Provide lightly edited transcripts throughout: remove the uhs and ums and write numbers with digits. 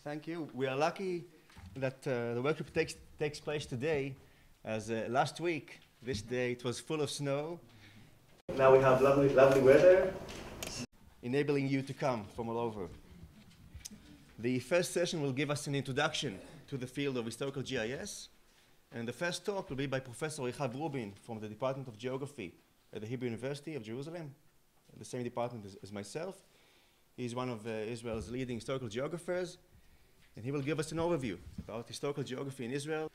Thank you. We are lucky that the workshop takes place today, as last week, this day, it was full of snow. Now we have lovely weather, enabling you to come from all over. The first session will give us an introduction to the field of historical GIS, and the first talk will be by Professor Rehav Rubin from the Department of Geography at the Hebrew University of Jerusalem, the same department as myself. He's one of Israel's leading historical geographers, and he will give us an overview about historical geography in Israel.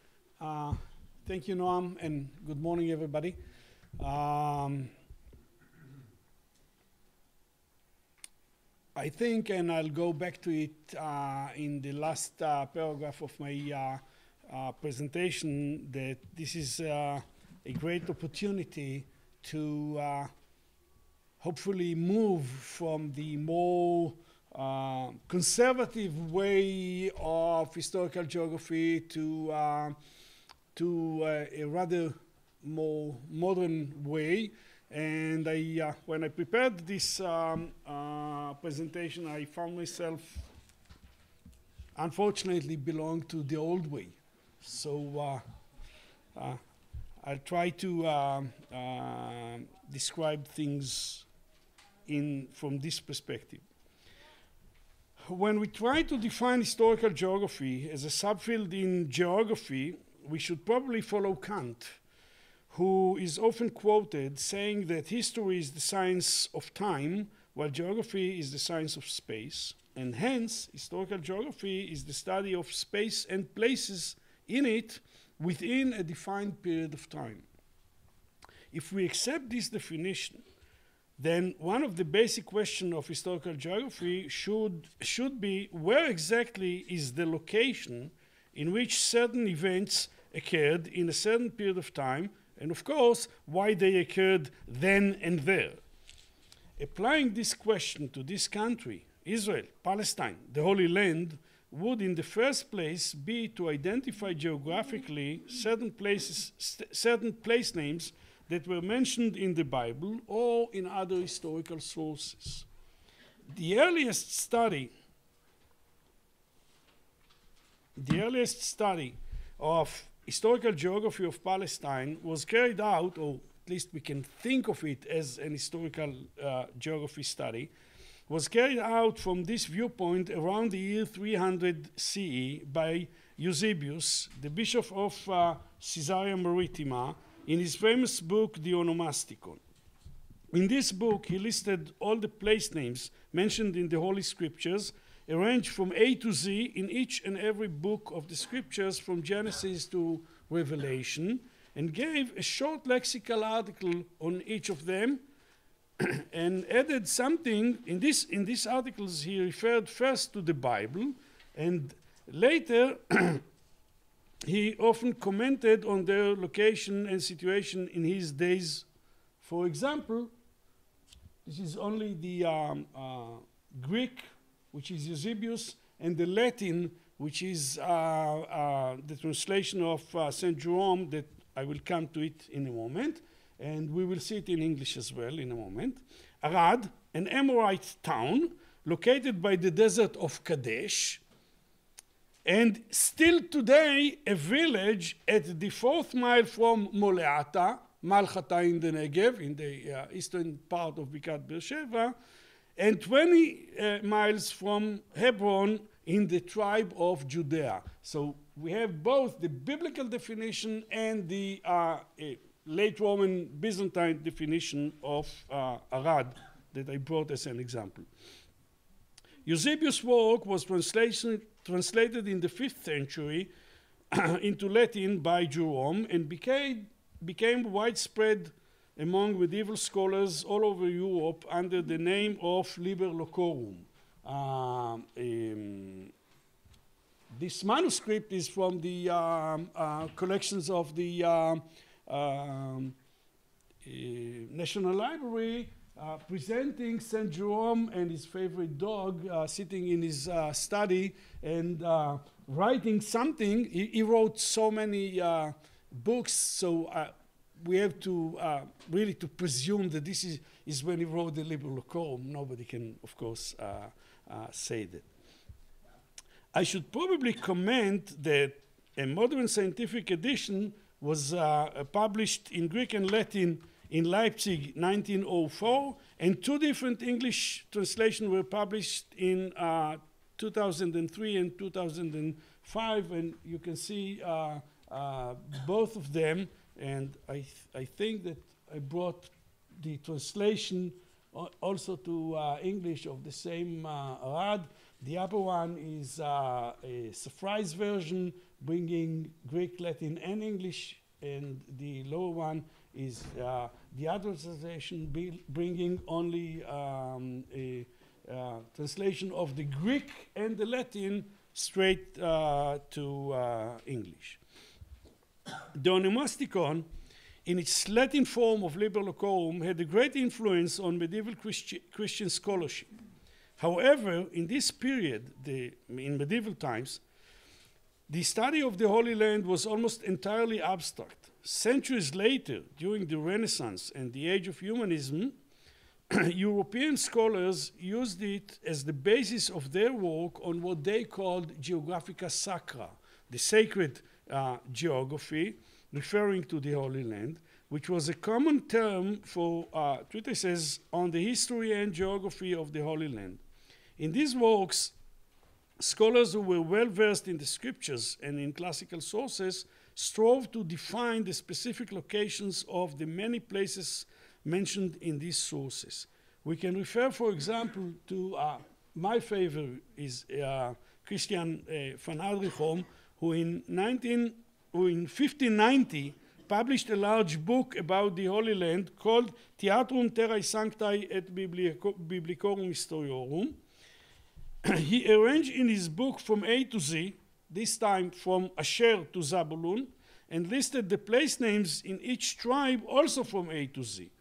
Thank you, Noam, and good morning, everybody. I think, and I'll go back to it in the last paragraph of my presentation, that this is a great opportunity to hopefully move from the more conservative way of historical geography to a rather more modern way. And when I prepared this presentation, I found myself, unfortunately, belong to the old way. So I'll try to describe things from this perspective. When we try to define historical geography as a subfield in geography, we should probably follow Kant, who is often quoted saying that history is the science of time, while geography is the science of space. And hence, historical geography is the study of space and places in it within a defined period of time. If we accept this definition, then one of the basic questions of historical geography should be where exactly is the location in which certain events occurred in a certain period of time, and of course, why they occurred then and there. Applying this question to this country, Israel, Palestine, the Holy Land, would in the first place be to identify geographically certain place names that were mentioned in the Bible or in other historical sources. The earliest study of historical geography of Palestine was carried out, or at least we can think of it as an historical geography study, was carried out from this viewpoint around the year 300 CE by Eusebius, the bishop of Caesarea Maritima, in his famous book, The Onomasticon. In this book, he listed all the place names mentioned in the Holy Scriptures, arranged from A to Z in each and every book of the Scriptures from Genesis to Revelation, and gave a short lexical article on each of them, and added something. In these articles, he referred first to the Bible, and later he often commented on their location and situation in his days. For example, this is only the Greek, which is Eusebius, and the Latin, which is the translation of St. Jerome, that I will come to it in a moment, and we will see it in English as well in a moment. Arad, an Amorite town located by the desert of Kadesh, and still today a village at the 4th mile from Moleata, Malchata in the Negev, in the eastern part of Bikat Beersheba, and 20 miles from Hebron in the tribe of Judea. So we have both the biblical definition and the late Roman Byzantine definition of Arad that I brought as an example. Eusebius' work was translated in the 5th century into Latin by Jerome and became widespread among medieval scholars all over Europe under the name of Liber Locorum. This manuscript is from the collections of the National Library, presenting St. Jerome and his favorite dog sitting in his study and writing something. He wrote so many books, so we have to really to presume that this is when he wrote the Liber Locorum. Nobody can, of course, say that. I should probably comment that a modern scientific edition was published in Greek and Latin in Leipzig 1904, and two different English translations were published in 2003 and 2005, and you can see both of them, and I think that I brought the translation also to English of the same Rad. The upper one is a surprise version, bringing Greek, Latin, and English, and the lower one is the other translation, bringing only a translation of the Greek and the Latin straight to English. The onomasticon, in its Latin form of liber locorum, had a great influence on medieval Christian scholarship. However, in this period, in medieval times, the study of the Holy Land was almost entirely abstract. Centuries later, during the Renaissance and the age of humanism, European scholars used it as the basis of their work on what they called Geographica Sacra, the sacred geography, referring to the Holy Land, which was a common term for treatises on the history and geography of the Holy Land. In these works, scholars who were well versed in the scriptures and in classical sources strove to define the specific locations of the many places mentioned in these sources. We can refer, for example, to my favorite is Christian van Adrichom, who in 1590 published a large book about the Holy Land called Theatrum Terrae Sanctae et Biblicorum Historiorum. He arranged in his book from A to Z, this time from Asher to Zabulon, and listed the place names in each tribe also from A to Z.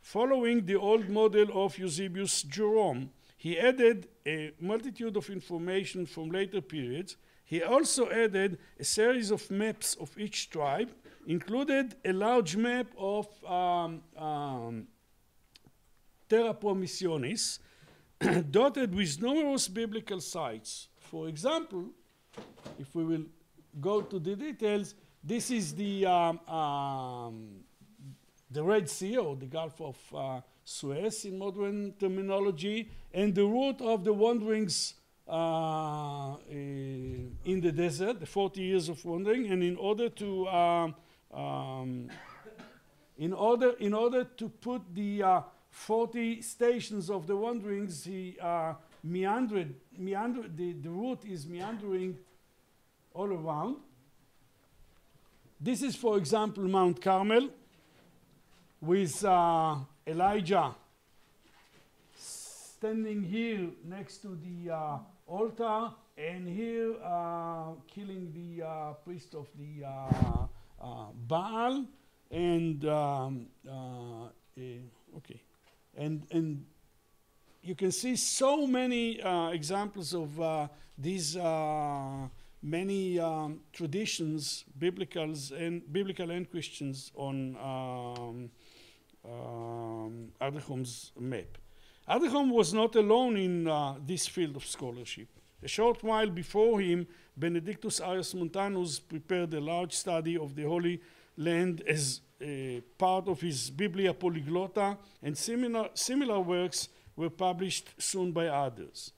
Following the old model of Eusebius Jerome, he added a multitude of information from later periods. He also added a series of maps of each tribe, included a large map of Terra Promissionis, dotted with numerous biblical sites. For example, if we will go to the details, this is the Red Sea, or the Gulf of Suez in modern terminology, and the route of the wanderings in the desert, the 40 years of wandering, and in order to put the 40 stations of the wanderings, he meandered, the route is meandering all around. This is, for example, Mount Carmel, with Elijah standing here next to the altar, and here killing the priest of the Baal, and okay, and you can see so many examples of these many traditions, biblical and Christians, on Adrichom's map. Adrichom was not alone in this field of scholarship. A short while before him, Benedictus Arius Montanus prepared a large study of the Holy Land as part of his Biblia Polyglotta, and similar works were published soon by others.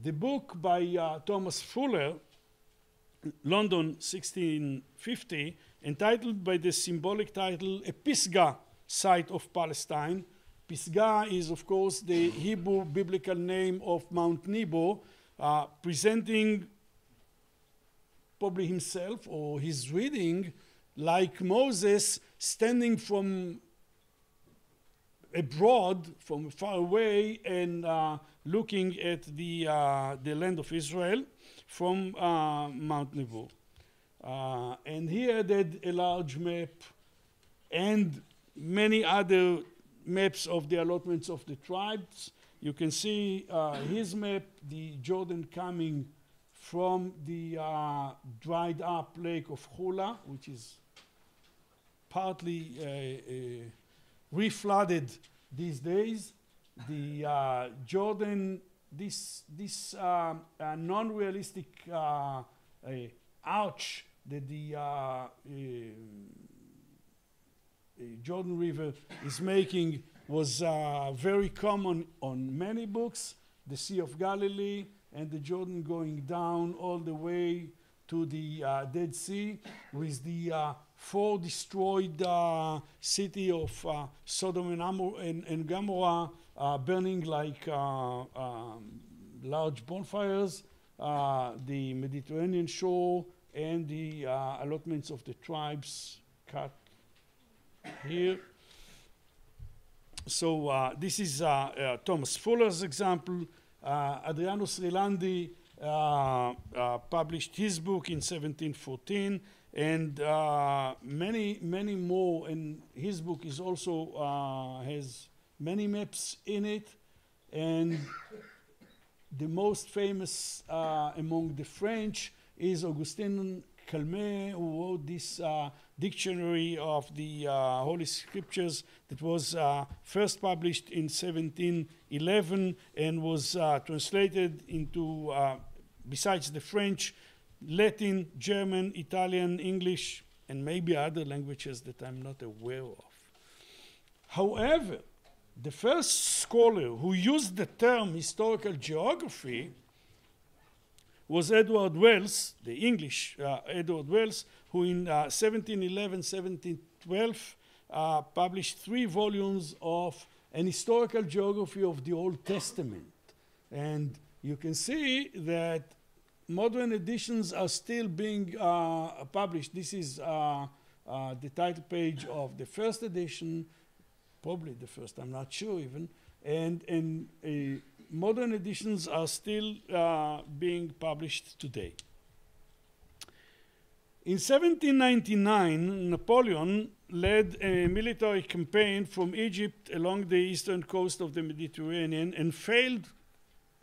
The book by Thomas Fuller, London 1650, entitled by the symbolic title A Pisgah Site of Palestine. Pisgah is, of course, the Hebrew biblical name of Mount Nebo, presenting probably himself or his reading like Moses standing from abroad, from far away, and looking at the land of Israel from Mount Nebo. And he added a large map and many other maps of the allotments of the tribes. You can see his map, the Jordan coming from the dried up lake of Hula, which is partly reflooded these days. The Jordan this non-realistic arch that the Jordan River is making was very common on many books. The Sea of Galilee and the Jordan going down all the way to the Dead Sea, with the 4 destroyed city of Sodom and Gomorrah burning like large bonfires, the Mediterranean shore, and the allotments of the tribes cut here. So this is Thomas Fuller's example. Adriano Srilandi published his book in 1714, and many more. And his book is also has many maps in it. And the most famous among the French is Augustin Calmet, who wrote this dictionary of the Holy Scriptures that was first published in 1711 and was translated into, besides the French, Latin, German, Italian, English, and maybe other languages that I'm not aware of. However, the first scholar who used the term historical geography was Edward Wells, the English Edward Wells, who in 1711, 1712 published 3 volumes of an historical geography of the Old Testament. And you can see that modern editions are still being published. This is the title page of the first edition, probably the first, I'm not sure even. And modern editions are still being published today. In 1799, Napoleon led a military campaign from Egypt along the eastern coast of the Mediterranean and failed,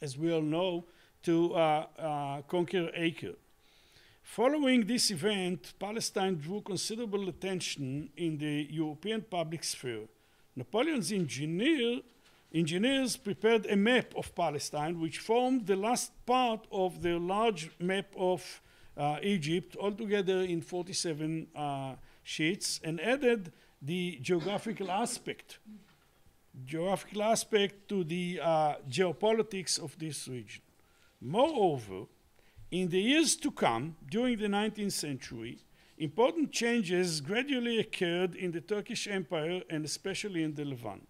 as we all know, to conquer Acre. Following this event, Palestine drew considerable attention in the European public sphere. Napoleon's engineers prepared a map of Palestine, which formed the last part of the large map of Egypt, altogether in 47 sheets, and added the geographical aspect to the geopolitics of this region. Moreover, in the years to come, during the 19th century, important changes gradually occurred in the Turkish Empire and especially in the Levant.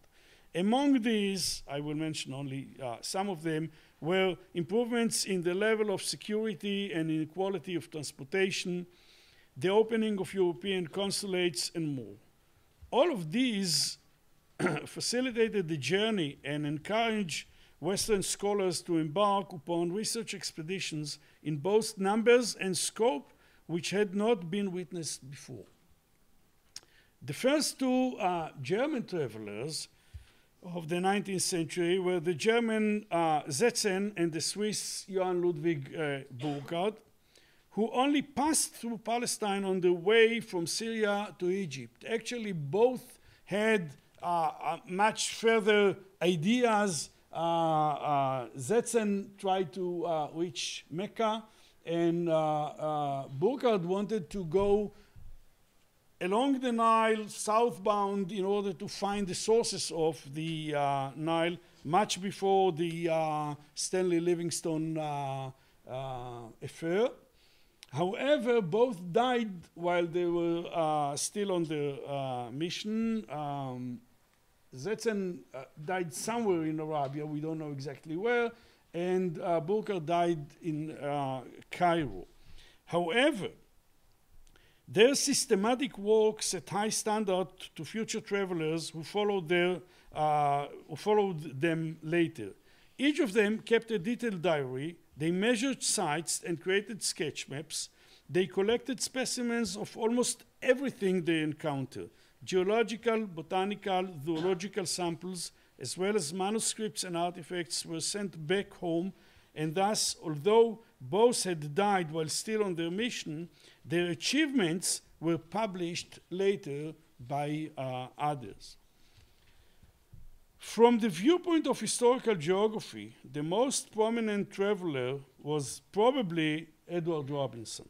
Among these, I will mention only some of them, were improvements in the level of security and inequality of transportation, the opening of European consulates, and more. All of these facilitated the journey and encouraged Western scholars to embark upon research expeditions in both numbers and scope, which had not been witnessed before. The first 2 German travelers of the 19th century were the German Setzen and the Swiss Johann Ludwig Burckhardt, who only passed through Palestine on the way from Syria to Egypt. Actually, both had much further ideas. Setzen tried to reach Mecca, and Burckhardt wanted to go along the Nile southbound in order to find the sources of the Nile, much before the Stanley Livingstone affair. However, both died while they were still on the mission. Setzen died somewhere in Arabia, we don't know exactly where, and Burckhardt died in Cairo. However, their systematic work set high standard to future travelers who followed them later. Each of them kept a detailed diary. They measured sites and created sketch maps. They collected specimens of almost everything they encountered: geological, botanical, zoological samples, as well as manuscripts and artifacts were sent back home, and thus, although both had died while still on their mission, their achievements were published later by others. From the viewpoint of historical geography, the most prominent traveler was probably Edward Robinson.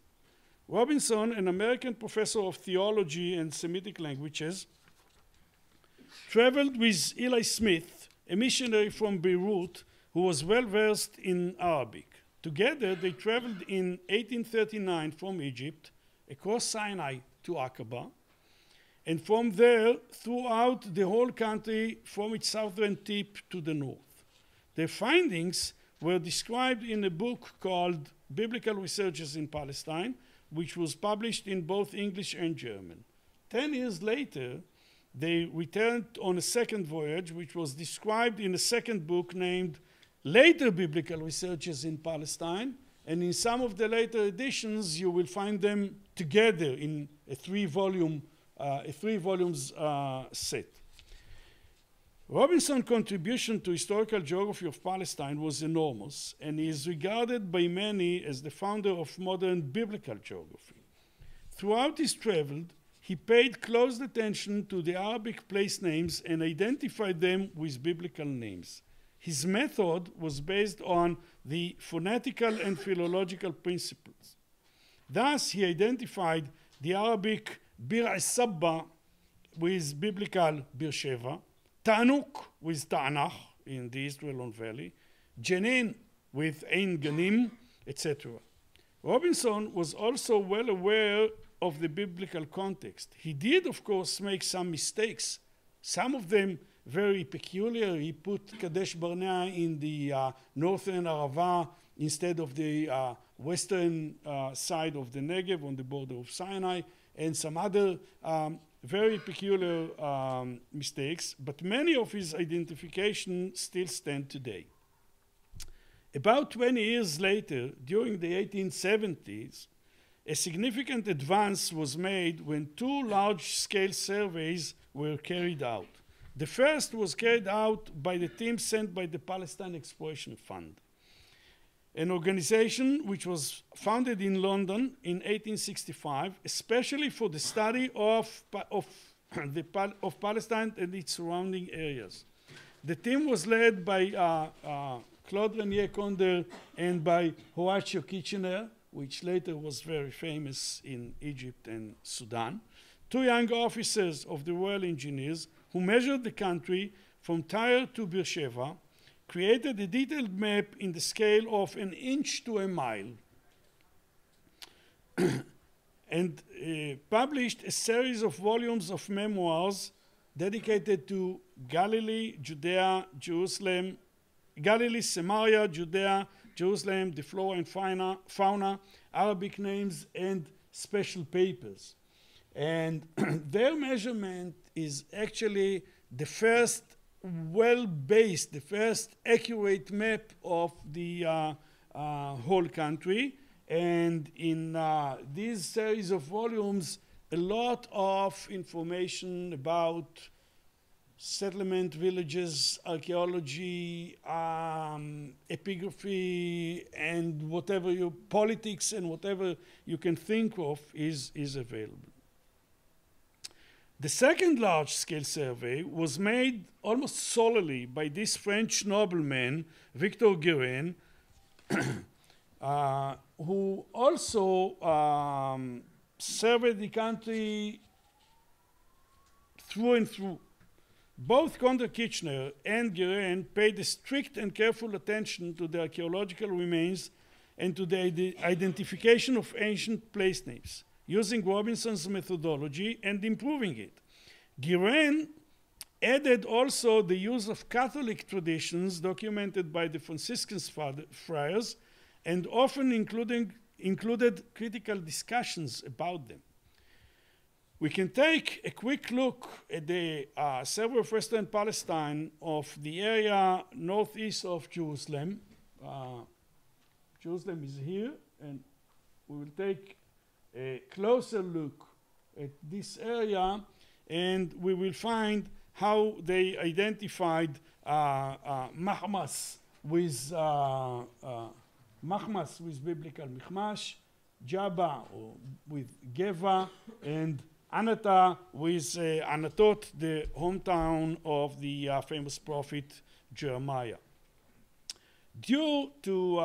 Robinson, an American professor of theology and Semitic languages, traveled with Eli Smith, a missionary from Beirut who was well versed in Arabic. Together, they traveled in 1839 from Egypt across Sinai to Aqaba, and from there throughout the whole country from its southern tip to the north. Their findings were described in a book called Biblical Researches in Palestine, which was published in both English and German. 10 years later, they returned on a second voyage, which was described in a second book named Later Biblical Researches in Palestine, and in some of the later editions, you will find them together in a three volumes set. Robinson's contribution to historical geography of Palestine was enormous, and he is regarded by many as the founder of modern biblical geography. Throughout his travels, he paid close attention to the Arabic place names and identified them with biblical names. His method was based on the phonetical and philological principles. Thus, he identified the Arabic Bir al-Sabba with biblical Beersheba, Ta'anuk with Ta'anach in the Israel Valley, Jenin with Ein Ganim, etc. Robinson was also well aware of the biblical context. He did, of course, make some mistakes, some of them very peculiar. He put Kadesh Barnea in the northern Arava instead of the western side of the Negev on the border of Sinai, and some other very peculiar mistakes, but many of his identifications still stand today. About 20 years later, during the 1870s, a significant advance was made when two large-scale surveys were carried out. The first was carried out by the team sent by the Palestine Exploration Fund, an organization which was founded in London in 1865, especially for the study of Palestine and its surrounding areas. The team was led by Claude Renier-Conder and by Horatio Kitchener, which later was very famous in Egypt and Sudan, two young officers of the Royal Engineers who measured the country from Tyre to Beersheba, created a detailed map in the scale of an inch to a mile, and published a series of volumes of memoirs dedicated to Galilee, Judea, Jerusalem, Galilee, Samaria, Judea, Jerusalem, the flora and fauna, Arabic names, and special papers. And their measurement is actually the first well-based, the first accurate map of the whole country. And in these series of volumes, a lot of information about settlement, villages, archaeology, epigraphy, and whatever politics and whatever you can think of is available. The second large-scale survey was made almost solely by this French nobleman, Victor Guérin, who also surveyed the country through and through. Both Conder-Kitchener and Guérin paid a strict and careful attention to the archaeological remains and to the identification of ancient place names, using Robinson's methodology and improving it. Guérin added also the use of Catholic traditions documented by the Franciscan friars, and often included critical discussions about them. We can take a quick look at the survey of Western Palestine of the area northeast of Jerusalem. Jerusalem is here, and we will take a closer look at this area, and we will find how they identified Mahmas with biblical Michmash, Jabba with Geva, and Anata with Anatot, the hometown of the famous prophet Jeremiah. Due to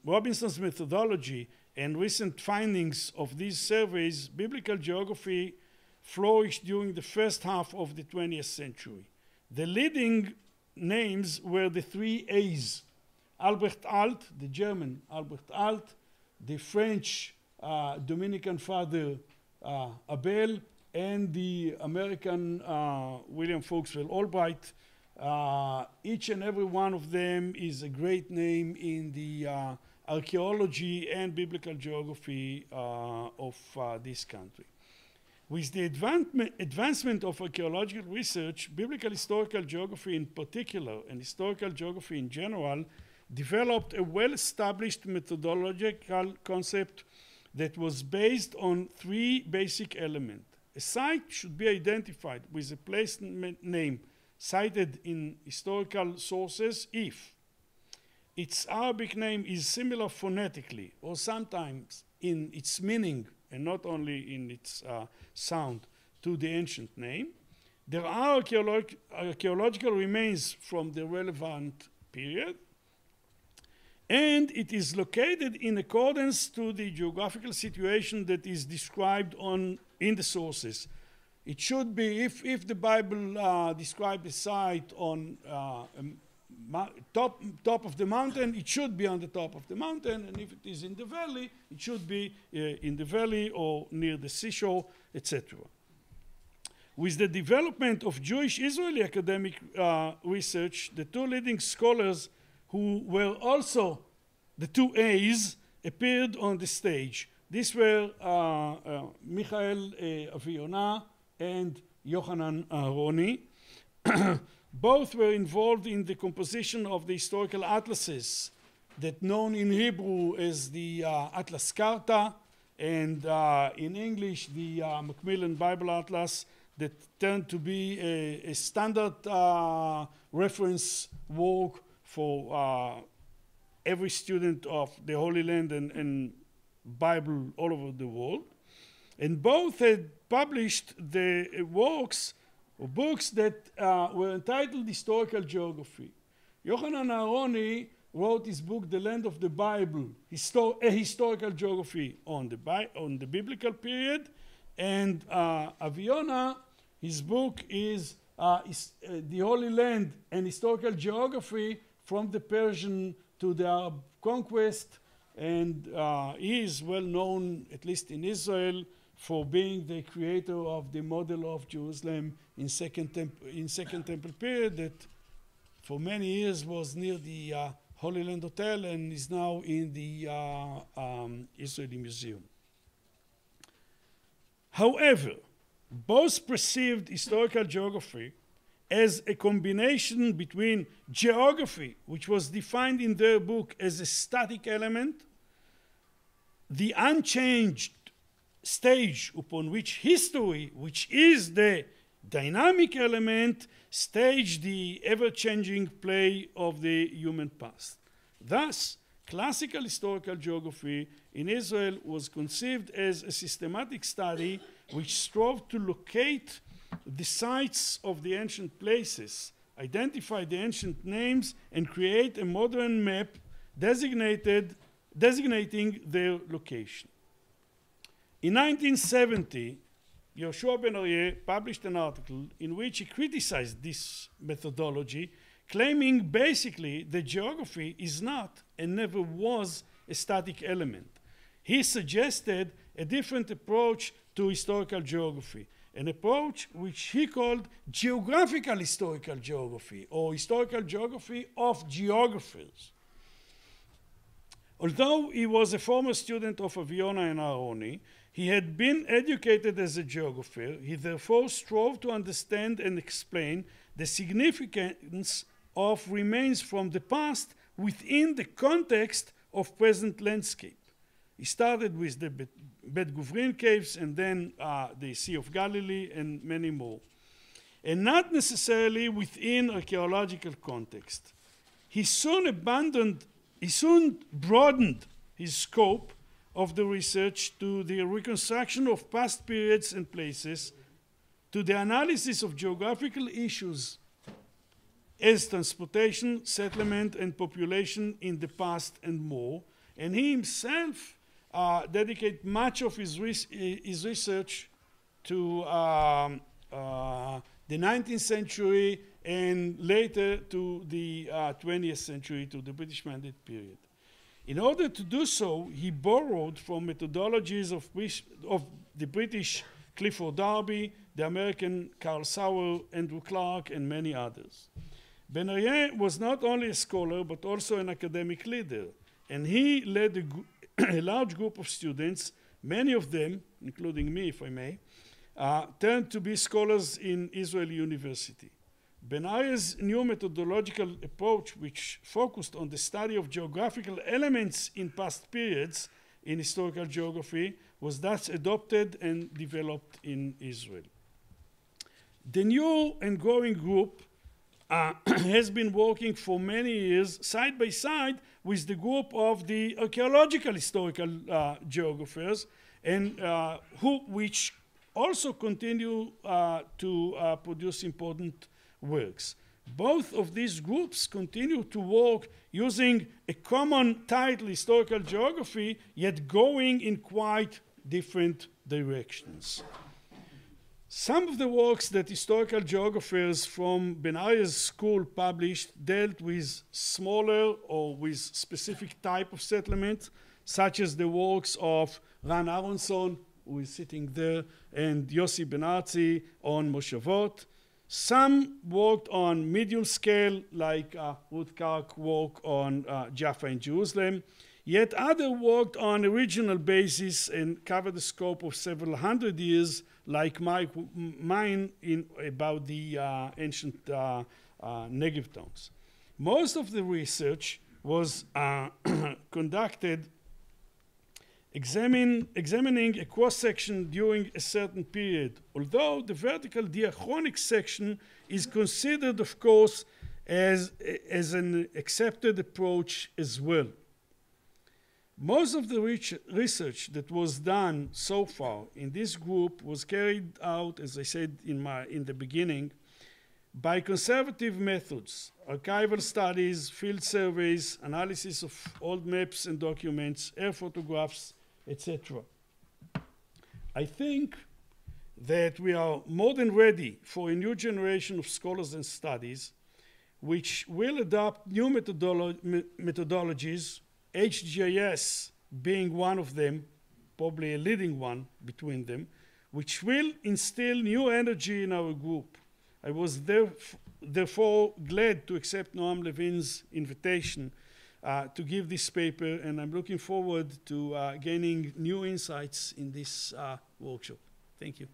Robinson's methodology and recent findings of these surveys, biblical geography flourished during the first half of the 20th century. The leading names were the three A's: Albrecht Alt, the German Albrecht Alt, the French Dominican father Abel, and the American William Foxwell Albright. Each and every one of them is a great name in the archaeology and biblical geography of this country. With the advancement of archaeological research, biblical historical geography in particular, and historical geography in general, developed a well-established methodological concept that was based on three basic elements. A site should be identified with a place name cited in historical sources if its Arabic name is similar phonetically or sometimes in its meaning and not only in its sound to the ancient name. There are archaeological remains from the relevant period, and it is located in accordance to the geographical situation that is described in the sources. It should be, if the Bible describes a site on top of the mountain, it should be on the top of the mountain, and if it is in the valley, it should be in the valley or near the seashore, etc. With the development of Jewish-Israeli academic research, the two leading scholars who were also the two A's appeared on the stage. These were Michael Aviona and Yochanan Aharoni. Both were involved in the composition of the historical atlases that known in Hebrew as the Atlas Carta, and in English the Macmillan Bible Atlas, that turned to be a standard reference work for every student of the Holy Land and Bible all over the world. And both had published the works or books that were entitled Historical Geography. Yochanan Aharoni wrote his book, The Land of the Bible, a historical geography on the biblical period, and Aviona, his book is The Holy Land and Historical Geography from the Persian to the Arab conquest, and he is well known, at least in Israel, for being the creator of the model of Jerusalem in Second Temple period that for many years was near the Holy Land Hotel and is now in the Israeli Museum. However, both perceived historical geography as a combination between geography, which was defined in their book as a static element, the unchanged stage upon which history, which is the dynamic element, staged the ever-changing play of the human past. Thus, classical historical geography in Israel was conceived as a systematic study which strove to locate the sites of the ancient places, identify the ancient names, and create a modern map designating their location. In 1970, Yoshua Ben Aryeh published an article in which he criticized this methodology, claiming basically that geography is not and never was a static element. He suggested a different approach to historical geography, an approach which he called geographical historical geography, or historical geography of geographers. Although he was a former student of Aviona and Aharoni, he had been educated as a geographer. He therefore strove to understand and explain the significance of remains from the past within the context of present landscape. He started with the Bet Guvrin caves and then the Sea of Galilee and many more, and not necessarily within archaeological context. He soon broadened his scope of the research to the reconstruction of past periods and places, to the analysis of geographical issues as transportation, settlement, and population in the past and more. And he himself dedicated much of his research to the 19th century and later to the 20th century, to the British Mandate period. In order to do so, he borrowed from methodologies of the British Clifford Darby, the American Carl Sauer, Andrew Clark, and many others. Ben-Arieh was not only a scholar, but also an academic leader, and he led a large group of students, many of them, including me, if I may, turned to be scholars in Israeli University. Ben-Arieh's new methodological approach, which focused on the study of geographical elements in past periods in historical geography, was thus adopted and developed in Israel. The new and growing group has been working for many years side by side with the group of the archaeological historical geographers, and which also continue to produce important works. Both of these groups continue to work using a common title, historical geography, yet going in quite different directions. Some of the works that historical geographers from Ben-Arieh's school published dealt with smaller or with specific type of settlement, such as the works of Ran Aronson, who is sitting there, and Yossi Ben-Arzi on Moshavot. Some worked on medium scale, like Ruth Kark work on Jaffa and Jerusalem, yet others worked on a regional basis and covered the scope of several hundred years, like mine about the ancient Negev towns. Most of the research was conducted examining a cross-section during a certain period, although the vertical diachronic section is considered, of course, as an accepted approach as well. Most of the research that was done so far in this group was carried out, as I said in the beginning, by conservative methods: archival studies, field surveys, analysis of old maps and documents, air photographs, etc. I think that we are more than ready for a new generation of scholars and studies which will adopt new methodologies, HGIS being one of them, probably a leading one between them, which will instill new energy in our group. I was therefore glad to accept Noam Levin's invitation to give this paper, and I'm looking forward to gaining new insights in this workshop. Thank you.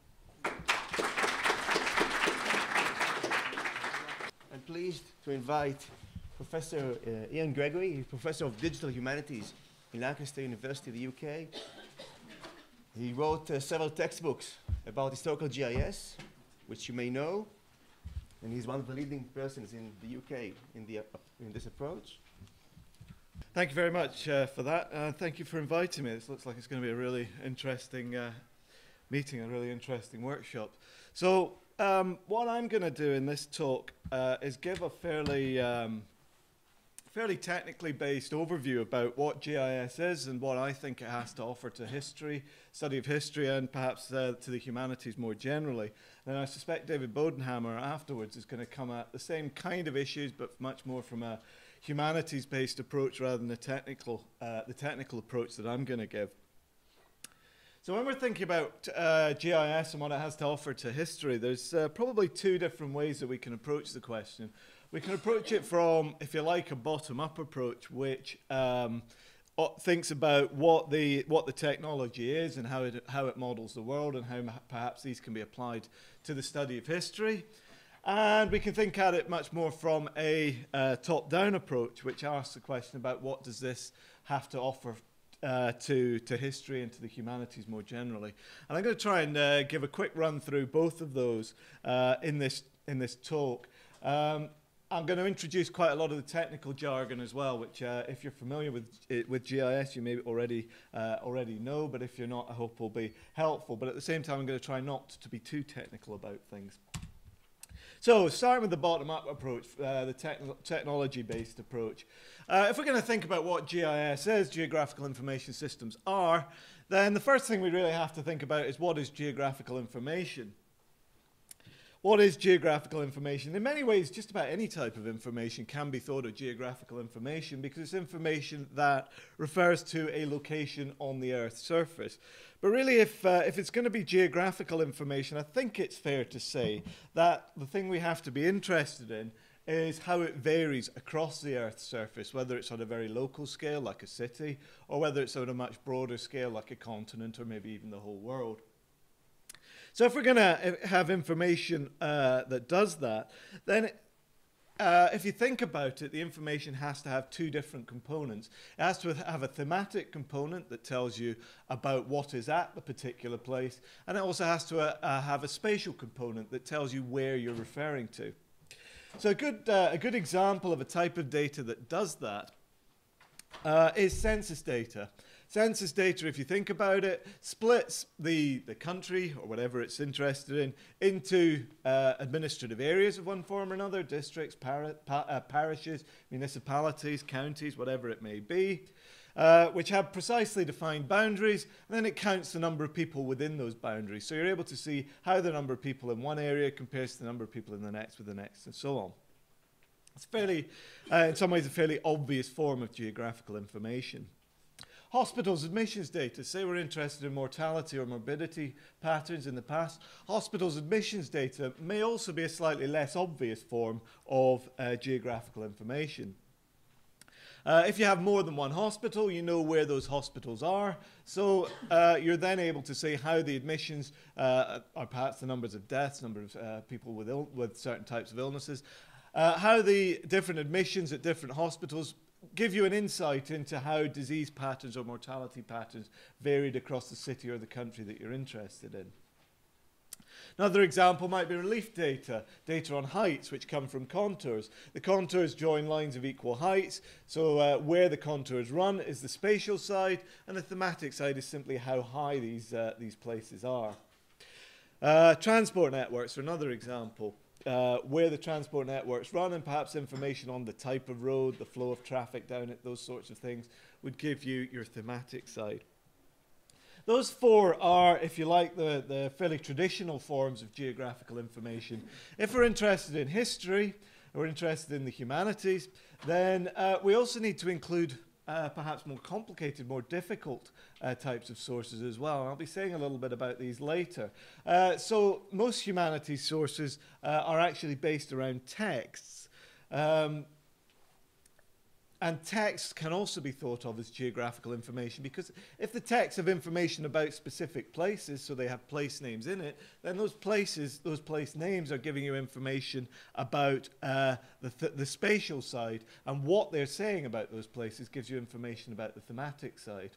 I'm pleased to invite Professor Ian Gregory, Professor of Digital Humanities in Lancaster University, the UK. He wrote several textbooks about historical GIS, which you may know, and he's one of the leading persons in the UK in this approach. Thank you very much for that. Thank you for inviting me. This looks like it's going to be a really interesting meeting, a really interesting workshop. So what I'm going to do in this talk is give a fairly technically based overview about what GIS is and what I think it has to offer to history, study of history, and perhaps to the humanities more generally. And I suspect David Bodenhamer afterwards is going to come at the same kind of issues, but much more from a humanities-based approach rather than the technical approach that I'm going to give. So when we're thinking about GIS and what it has to offer to history, there's probably two different ways that we can approach the question. We can approach it from, if you like, a bottom-up approach, which thinks about what the technology is and how it models the world and how perhaps these can be applied to the study of history. And we can think at it much more from a top-down approach, which asks the question about what does this have to offer to history and to the humanities more generally. And I'm going to try and give a quick run through both of those in this talk. I'm going to introduce quite a lot of the technical jargon as well, which if you're familiar with GIS, you may already know, but if you're not, I hope will be helpful. But at the same time, I'm going to try not to be too technical about things. So starting with the bottom-up approach, the technology-based approach. If we're going to think about what GIS is, Geographical Information Systems are, then the first thing we really have to think about is what is geographical information? What is geographical information? In many ways, just about any type of information can be thought of geographical information because it's information that refers to a location on the Earth's surface. But really, if it's going to be geographical information, I think it's fair to say that the thing we have to be interested in is how it varies across the Earth's surface, whether it's on a very local scale, like a city, or whether it's on a much broader scale, like a continent, or maybe even the whole world. So if we're going to have information that does that, then if you think about it, the information has to have two different components. It has to have a thematic component that tells you about what is at the particular place, and it also has to have a spatial component that tells you where you're referring to. So a good example of a type of data that does that is census data. Census data, if you think about it, splits the country, or whatever it's interested in, into administrative areas of one form or another, districts, parishes, municipalities, counties, whatever it may be, which have precisely defined boundaries, and then it counts the number of people within those boundaries. So you're able to see how the number of people in one area compares to the number of people in the next with the next, and so on. It's fairly, in some ways, a fairly obvious form of geographical information. Hospitals admissions data, say we're interested in mortality or morbidity patterns in the past. Hospitals admissions data may also be a slightly less obvious form of geographical information. If you have more than one hospital, you know where those hospitals are. So you're then able to say how the admissions, or perhaps the numbers of deaths, number of people with certain types of illnesses, how the different admissions at different hospitals give you an insight into how disease patterns or mortality patterns varied across the city or the country that you're interested in. Another example might be relief data, data on heights which come from contours. The contours join lines of equal heights, so where the contours run is the spatial side, and the thematic side is simply how high these places are. Transport networks are another example. Where the transport networks run, and perhaps information on the type of road, the flow of traffic down it, those sorts of things would give you your thematic side. Those four are, if you like, the fairly traditional forms of geographical information. If we're interested in history, or we're interested in the humanities, then we also need to include perhaps more complicated, more difficult types of sources as well. I'll be saying a little bit about these later. So most humanities sources are actually based around texts. And texts can also be thought of as geographical information, because if the texts have information about specific places, so they have place names in it, then those place names are giving you information about the spatial side, and what they're saying about those places gives you information about the thematic side.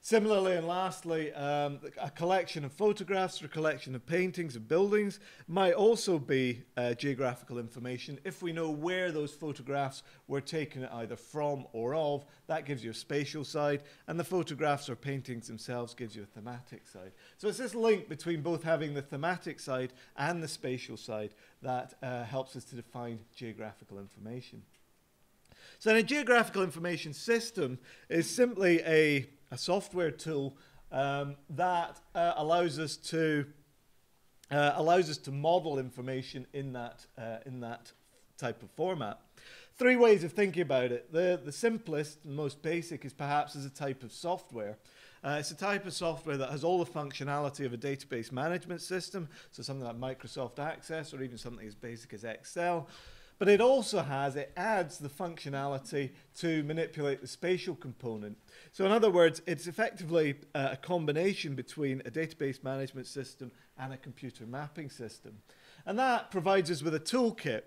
Similarly, and lastly, a collection of photographs or a collection of paintings of buildings might also be geographical information. If we know where those photographs were taken either from or of, that gives you a spatial side, and the photographs or paintings themselves gives you a thematic side. So it's this link between both having the thematic side and the spatial side that helps us to define geographical information. So a geographical information system is simply a software tool that allows us to model information in that type of format. Three ways of thinking about it. The simplest and most basic is perhaps as a type of software. It's a type of software that has all the functionality of a database management system, so something like Microsoft Access or even something as basic as Excel. But it also adds the functionality to manipulate the spatial component. So in other words, it's effectively a combination between a database management system and a computer mapping system. And that provides us with a toolkit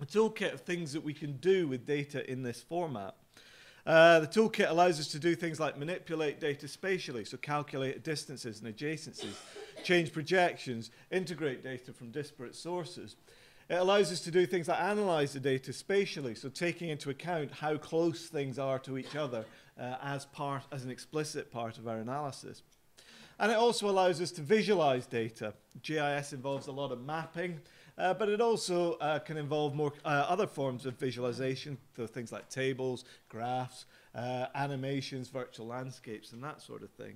of things that we can do with data in this format. The toolkit allows us to do things like manipulate data spatially, so calculate distances and adjacencies, change projections, integrate data from disparate sources. It allows us to do things like analyze the data spatially, so taking into account how close things are to each other as an explicit part of our analysis. And it also allows us to visualize data. GIS involves a lot of mapping, but it also can involve more other forms of visualization, so things like tables, graphs, animations, virtual landscapes, and that sort of thing.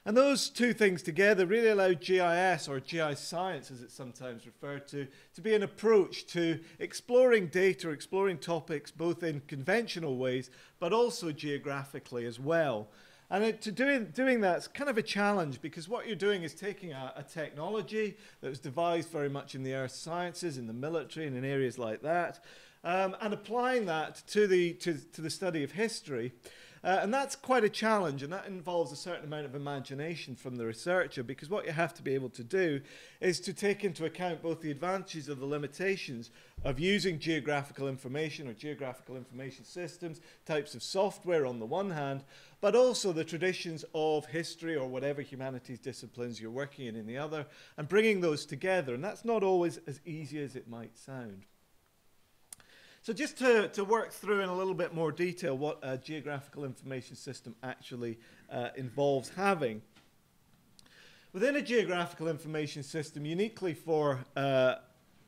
And those two things together really allow GIS, or GIS science as it's sometimes referred to be an approach to exploring data, exploring topics both in conventional ways, but also geographically as well. And doing that's kind of a challenge, because what you're doing is taking a technology that was devised very much in the earth sciences, in the military, and in areas like that, and applying that to the study of history. And that's quite a challenge, and that involves a certain amount of imagination from the researcher, because what you have to be able to do is to take into account both the advantages of the limitations of using geographical information or geographical information systems, types of software on the one hand, but also the traditions of history or whatever humanities disciplines you're working in the other, and bringing those together. And that's not always as easy as it might sound. So just to work through in a little bit more detail what a geographical information system actually involves having. Within a geographical information system, uniquely for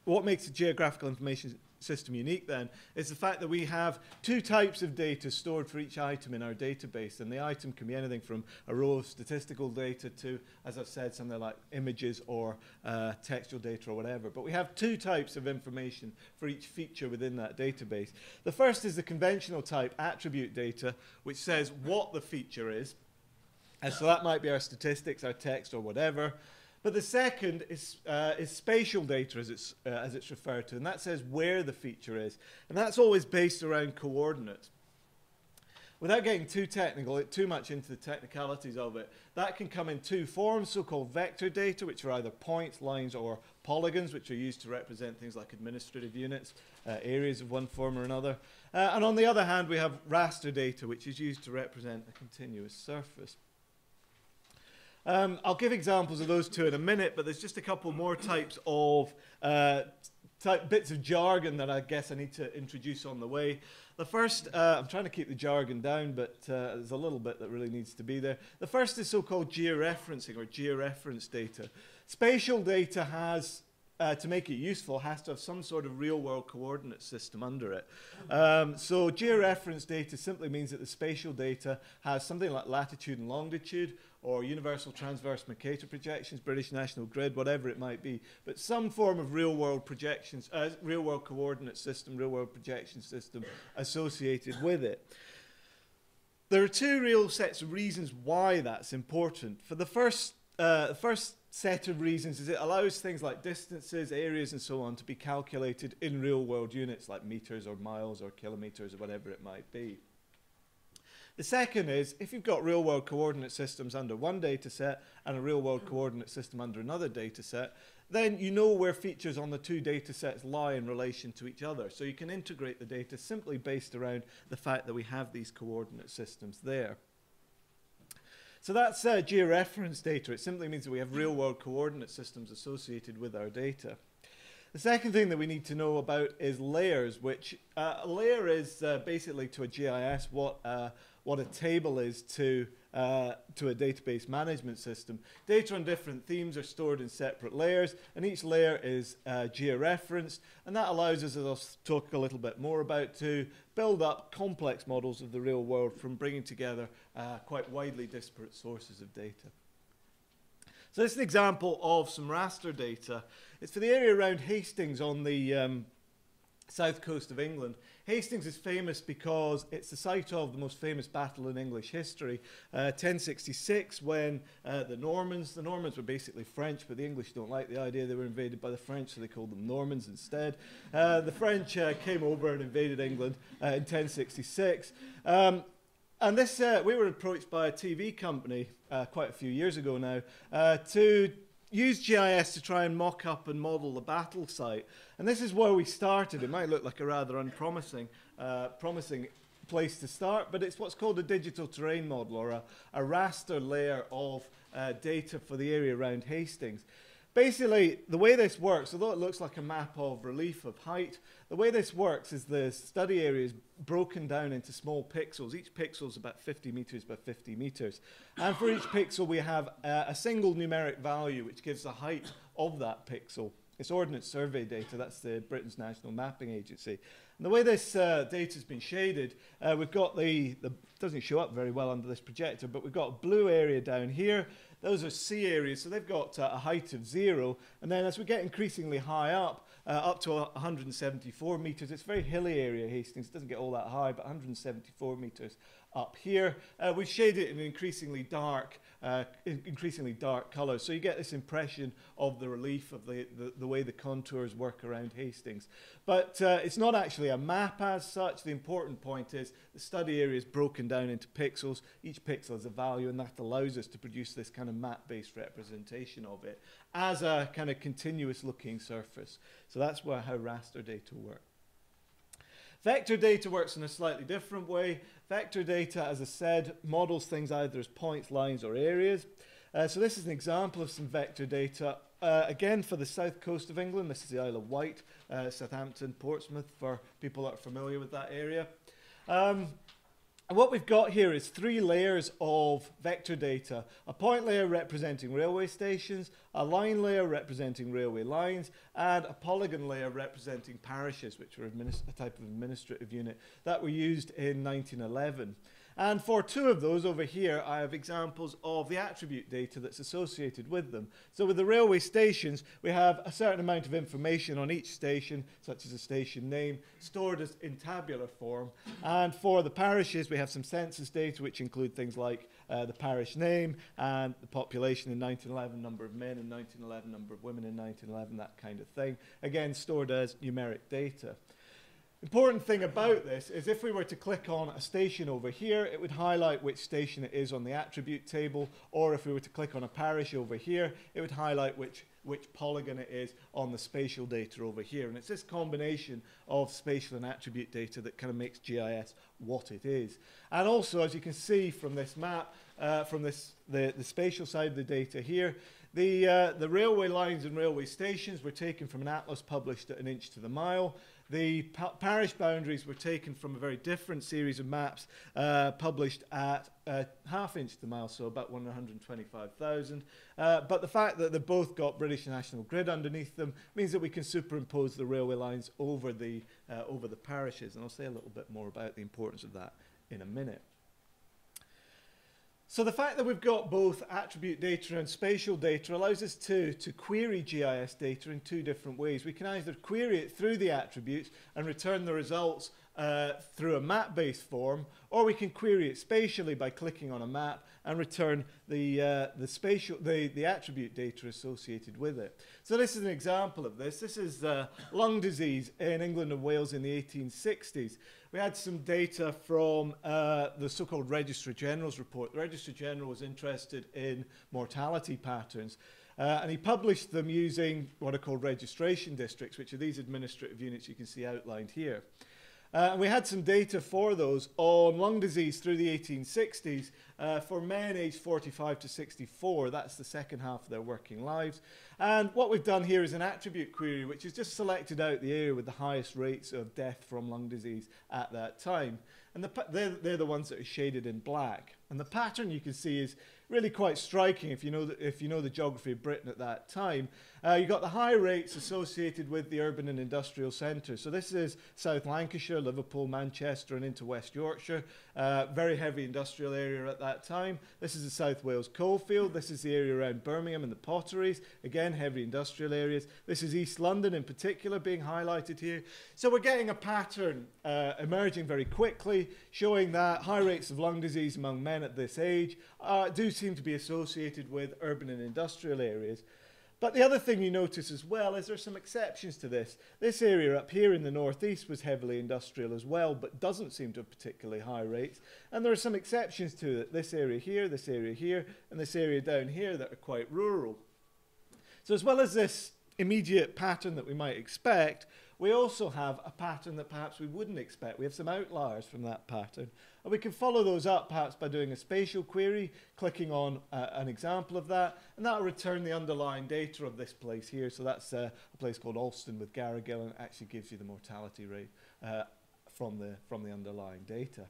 what makes a geographical information system unique then is the fact that we have two types of data stored for each item in our database, and the item can be anything from a row of statistical data to, as I've said, something like images or textual data or whatever. But we have two types of information for each feature within that database. The first is the conventional type attribute data, which says what the feature is, and so that might be our statistics, our text, or whatever. But the second is spatial data, as it's referred to, and that says where the feature is. And that's always based around coordinates. Without getting too much into the technicalities of it, that can come in two forms, so-called vector data, which are either points, lines, or polygons, which are used to represent things like administrative units, areas of one form or another. And on the other hand, we have raster data, which is used to represent a continuous surface. I'll give examples of those two in a minute, but there's just a couple more types of bits of jargon that I guess I need to introduce on the way. The first, I'm trying to keep the jargon down, but there's a little bit that really needs to be there. The first is so-called geo-referencing or geo-referenced data. Spatial data has, to make it useful, has to have some sort of real-world coordinate system under it. So geo-referenced data simply means that the spatial data has something like latitude and longitude, or universal transverse Mercator projections, British National Grid, whatever it might be, but some form of real-world projections, real-world coordinate system, real-world projection system associated with it. There are two real sets of reasons why that's important. For the first set of reasons is it allows things like distances, areas, and so on to be calculated in real-world units like meters or miles or kilometers or whatever it might be. The second is, if you've got real-world coordinate systems under one data set and a real-world coordinate system under another data set, then you know where features on the two data sets lie in relation to each other. So you can integrate the data simply based around the fact that we have these coordinate systems there. So that's geo-referenced data. It simply means that we have real-world coordinate systems associated with our data. The second thing that we need to know about is layers, which a layer is basically to a GIS what a table is to a database management system. Data on different themes are stored in separate layers, and each layer is geo-referenced, and that allows us, as I'll talk a little bit more about, to build up complex models of the real world from bringing together quite widely disparate sources of data. So this is an example of some raster data. It's for the area around Hastings on the south coast of England. Hastings is famous because it's the site of the most famous battle in English history, 1066, when the Normans were basically French, but the English don't like the idea they were invaded by the French, so they called them Normans instead. The French came over and invaded England in 1066. And this, we were approached by a TV company quite a few years ago now to use GIS to try and mock up and model the battle site. And this is where we started. It might look like a rather unpromising promising place to start, but it's what's called a digital terrain model, or a raster layer of data for the area around Hastings. Basically, the way this works, although it looks like a map of relief of height, the way this works is the study area is broken down into small pixels. Each pixel is about 50 meters by 50 meters. And for each pixel, we have a single numeric value, which gives the height of that pixel. It's Ordnance Survey data. That's the Britain's National Mapping Agency. And the way this data has been shaded, we've got doesn't show up very well under this projector, but we've got a blue area down here. Those are sea areas, so they've got a height of 0. And then as we get increasingly high up to 174 meters, it's a very hilly area, Hastings. It doesn't get all that high, but 174 meters up here. We've shaded it in increasingly dark colours. So you get this impression of the relief of the way the contours work around Hastings. But it's not actually a map as such. The important point is the study area is broken down into pixels. Each pixel has a value, and that allows us to produce this kind of map-based representation of it as a kind of continuous looking surface. So that's how raster data work. Vector data works in a slightly different way. Vector data, as I said, models things either as points, lines, or areas. So this is an example of some vector data. Again, for the south coast of England, this is the Isle of Wight, Southampton, Portsmouth, for people that are familiar with that area. And what we've got here is 3 layers of vector data. A point layer representing railway stations, a line layer representing railway lines, and a polygon layer representing parishes, which were a type of administrative unit that were used in 1911. And for 2 of those over here, I have examples of the attribute data that's associated with them. So with the railway stations, we have a certain amount of information on each station, such as a station name, stored as in tabular form. And for the parishes, we have some census data, which include things like the parish name and the population in 1911, number of men in 1911, number of women in 1911, that kind of thing. Again, stored as numeric data. Important thing about this is if we were to click on a station over here, it would highlight which station it is on the attribute table, or if we were to click on a parish over here, it would highlight which polygon it is on the spatial data over here. And it's this combination of spatial and attribute data that kind of makes GIS what it is. And also, as you can see from this map, from the spatial side of the data here, the railway lines and railway stations were taken from an atlas published at 1 inch to the mile. The parish boundaries were taken from a very different series of maps published at ½ inch to the mile, so about 125,000. But the fact that they've both got British National Grid underneath them means that we can superimpose the railway lines over the parishes. And I'll say a little bit more about the importance of that in a minute. So the fact that we've got both attribute data and spatial data allows us to query GIS data in 2 different ways. We can either query it through the attributes and return the results through a map-based form, or we can query it spatially by clicking on a map and return the attribute data associated with it. So this is an example of this. This is lung disease in England and Wales in the 1860s. We had some data from the so-called Registrar General's report. The Registrar General was interested in mortality patterns, and he published them using what are called registration districts, which are these administrative units you can see outlined here. And we had some data for those on lung disease through the 1860s for men aged 45 to 64. That's the second half of their working lives. And what we've done here is an attribute query, which has just selected out the area with the highest rates of death from lung disease at that time. And they're the ones that are shaded in black. And the pattern you can see is really quite striking if you know the geography of Britain at that time. You've got the high rates associated with the urban and industrial centres. So this is South Lancashire, Liverpool, Manchester, and into West Yorkshire. Very heavy industrial area at that time. This is the South Wales coalfield. This is the area around Birmingham and the potteries. Again, heavy industrial areas. This is East London in particular being highlighted here. So we're getting a pattern emerging very quickly, showing that high rates of lung disease among men at this age do seem to be associated with urban and industrial areas. But the other thing you notice as well is there's some exceptions to this. This area up here in the northeast was heavily industrial as well, but doesn't seem to have particularly high rates. And there are some exceptions to it. This area here, and this area down here that are quite rural. So as well as this immediate pattern that we might expect, we also have a pattern that perhaps we wouldn't expect. We have some outliers from that pattern. And we can follow those up perhaps by doing a spatial query, clicking on an example of that, and that will return the underlying data of this place here. So that's a place called Alston with Garrigill, and it actually gives you the mortality rate from the underlying data.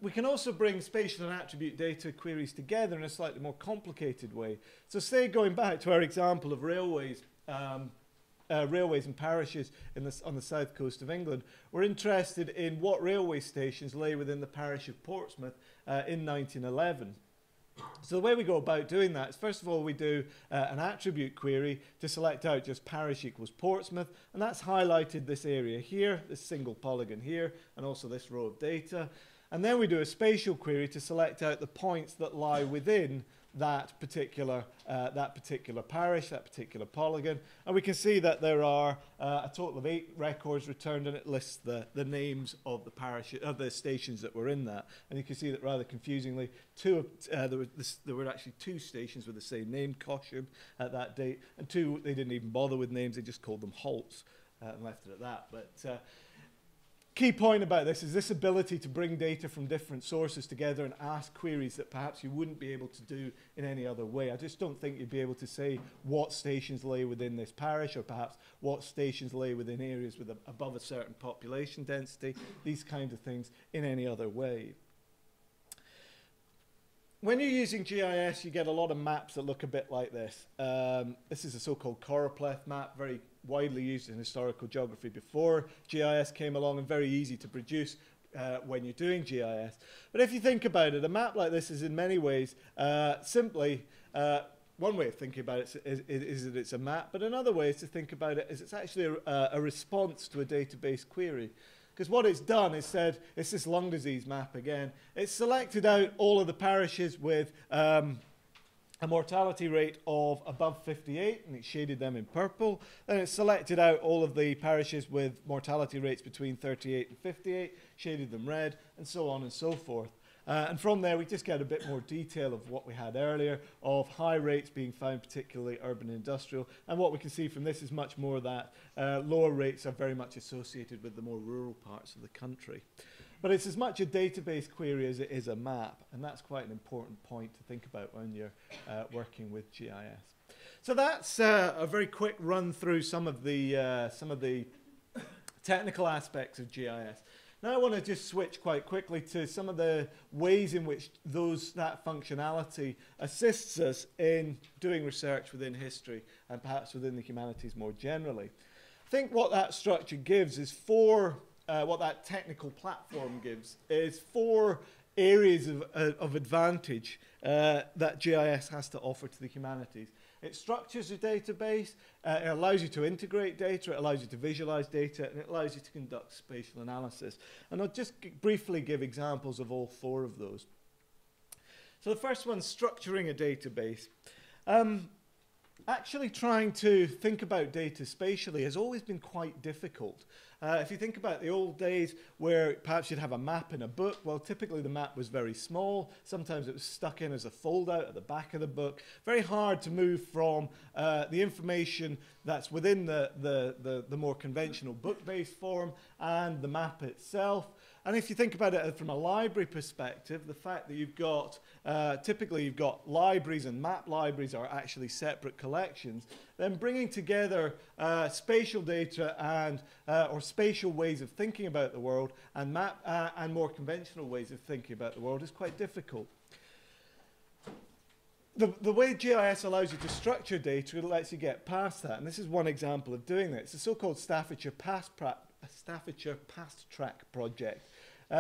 We can also bring spatial and attribute data queries together in a slightly more complicated way. So say going back to our example of railways, railways and parishes on the south coast of England, we're interested in what railway stations lay within the parish of Portsmouth in 1911. So the way we go about doing that is, first of all, we do an attribute query to select out just parish equals Portsmouth, and that's highlighted this area here, this single polygon here, and also this row of data. And then we do a spatial query to select out the points that lie within that particular parish, that particular polygon. And we can see that there are a total of 8 records returned, and it lists the names of the parish, of the stations that were in that. And you can see that rather confusingly, there were actually 2 stations with the same name, Cosham, at that date, and 2 they didn't even bother with names, they just called them halts and left it at that. But key point about this is this ability to bring data from different sources together and ask queries that perhaps you wouldn't be able to do in any other way. I just don't think you'd be able to say what stations lay within this parish, or perhaps what stations lay within areas with above a certain population density, these kinds of things, in any other way. When you're using GIS, you get a lot of maps that look a bit like this. This is a so-called choropleth map, very widely used in historical geography before GIS came along, and very easy to produce when you're doing GIS. But if you think about it, a map like this is in many ways simply, one way of thinking about it is that it's a map, but another way is to think about it is it's actually a response to a database query. Because what it's done is said, it's this lung disease map again. It's selected out all of the parishes with a mortality rate of above 58, and it shaded them in purple. Then it's selected out all of the parishes with mortality rates between 38 and 58, shaded them red, and so on and so forth. And from there, we just get a bit more detail of what we had earlier, of high rates being found, particularly urban and industrial. And what we can see from this is much more that lower rates are very much associated with the more rural parts of the country. But it's as much a database query as it is a map, and that's quite an important point to think about when you're working with GIS. So that's a very quick run through some of the technical aspects of GIS. Now I want to just switch quite quickly to some of the ways in which that functionality assists us in doing research within history and perhaps within the humanities more generally. I think what that structure gives is what that technical platform gives is 4 areas of advantage that GIS has to offer to the humanities. It structures a database, it allows you to integrate data, it allows you to visualize data, and it allows you to conduct spatial analysis. And I'll just briefly give examples of all 4 of those. So the first one, structuring a database. Actually trying to think about data spatially has always been quite difficult. If you think about the old days where perhaps you'd have a map in a book, well, typically the map was very small. Sometimes it was stuck in as a foldout at the back of the book. Very hard to move from the information that's within the more conventional book-based form and the map itself. And if you think about it from a library perspective, the fact that you've got, typically you've got libraries, and map libraries are actually separate collections, then bringing together spatial data and or spatial ways of thinking about the world and more conventional ways of thinking about the world is quite difficult. The way GIS allows you to structure data, it lets you get past that. And this is one example of doing that. It's a so-called Staffordshire Past-Track project,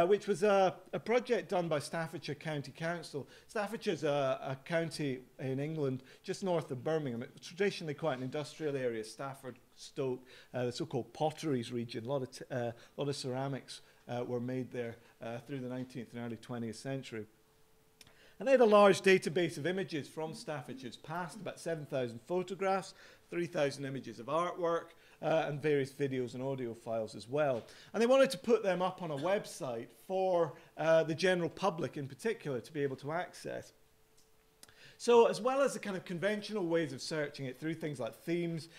which was a project done by Staffordshire County Council. Staffordshire's a county in England just north of Birmingham. It's traditionally quite an industrial area, Stafford, Stoke, the so-called potteries region. A lot of ceramics were made there through the 19th and early 20th century. And they had a large database of images from Staffordshire's past, about 7,000 photographs, 3,000 images of artwork, and various videos and audio files as well. And they wanted to put them up on a website for the general public in particular to be able to access. So as well as the kind of conventional ways of searching it through things like themes,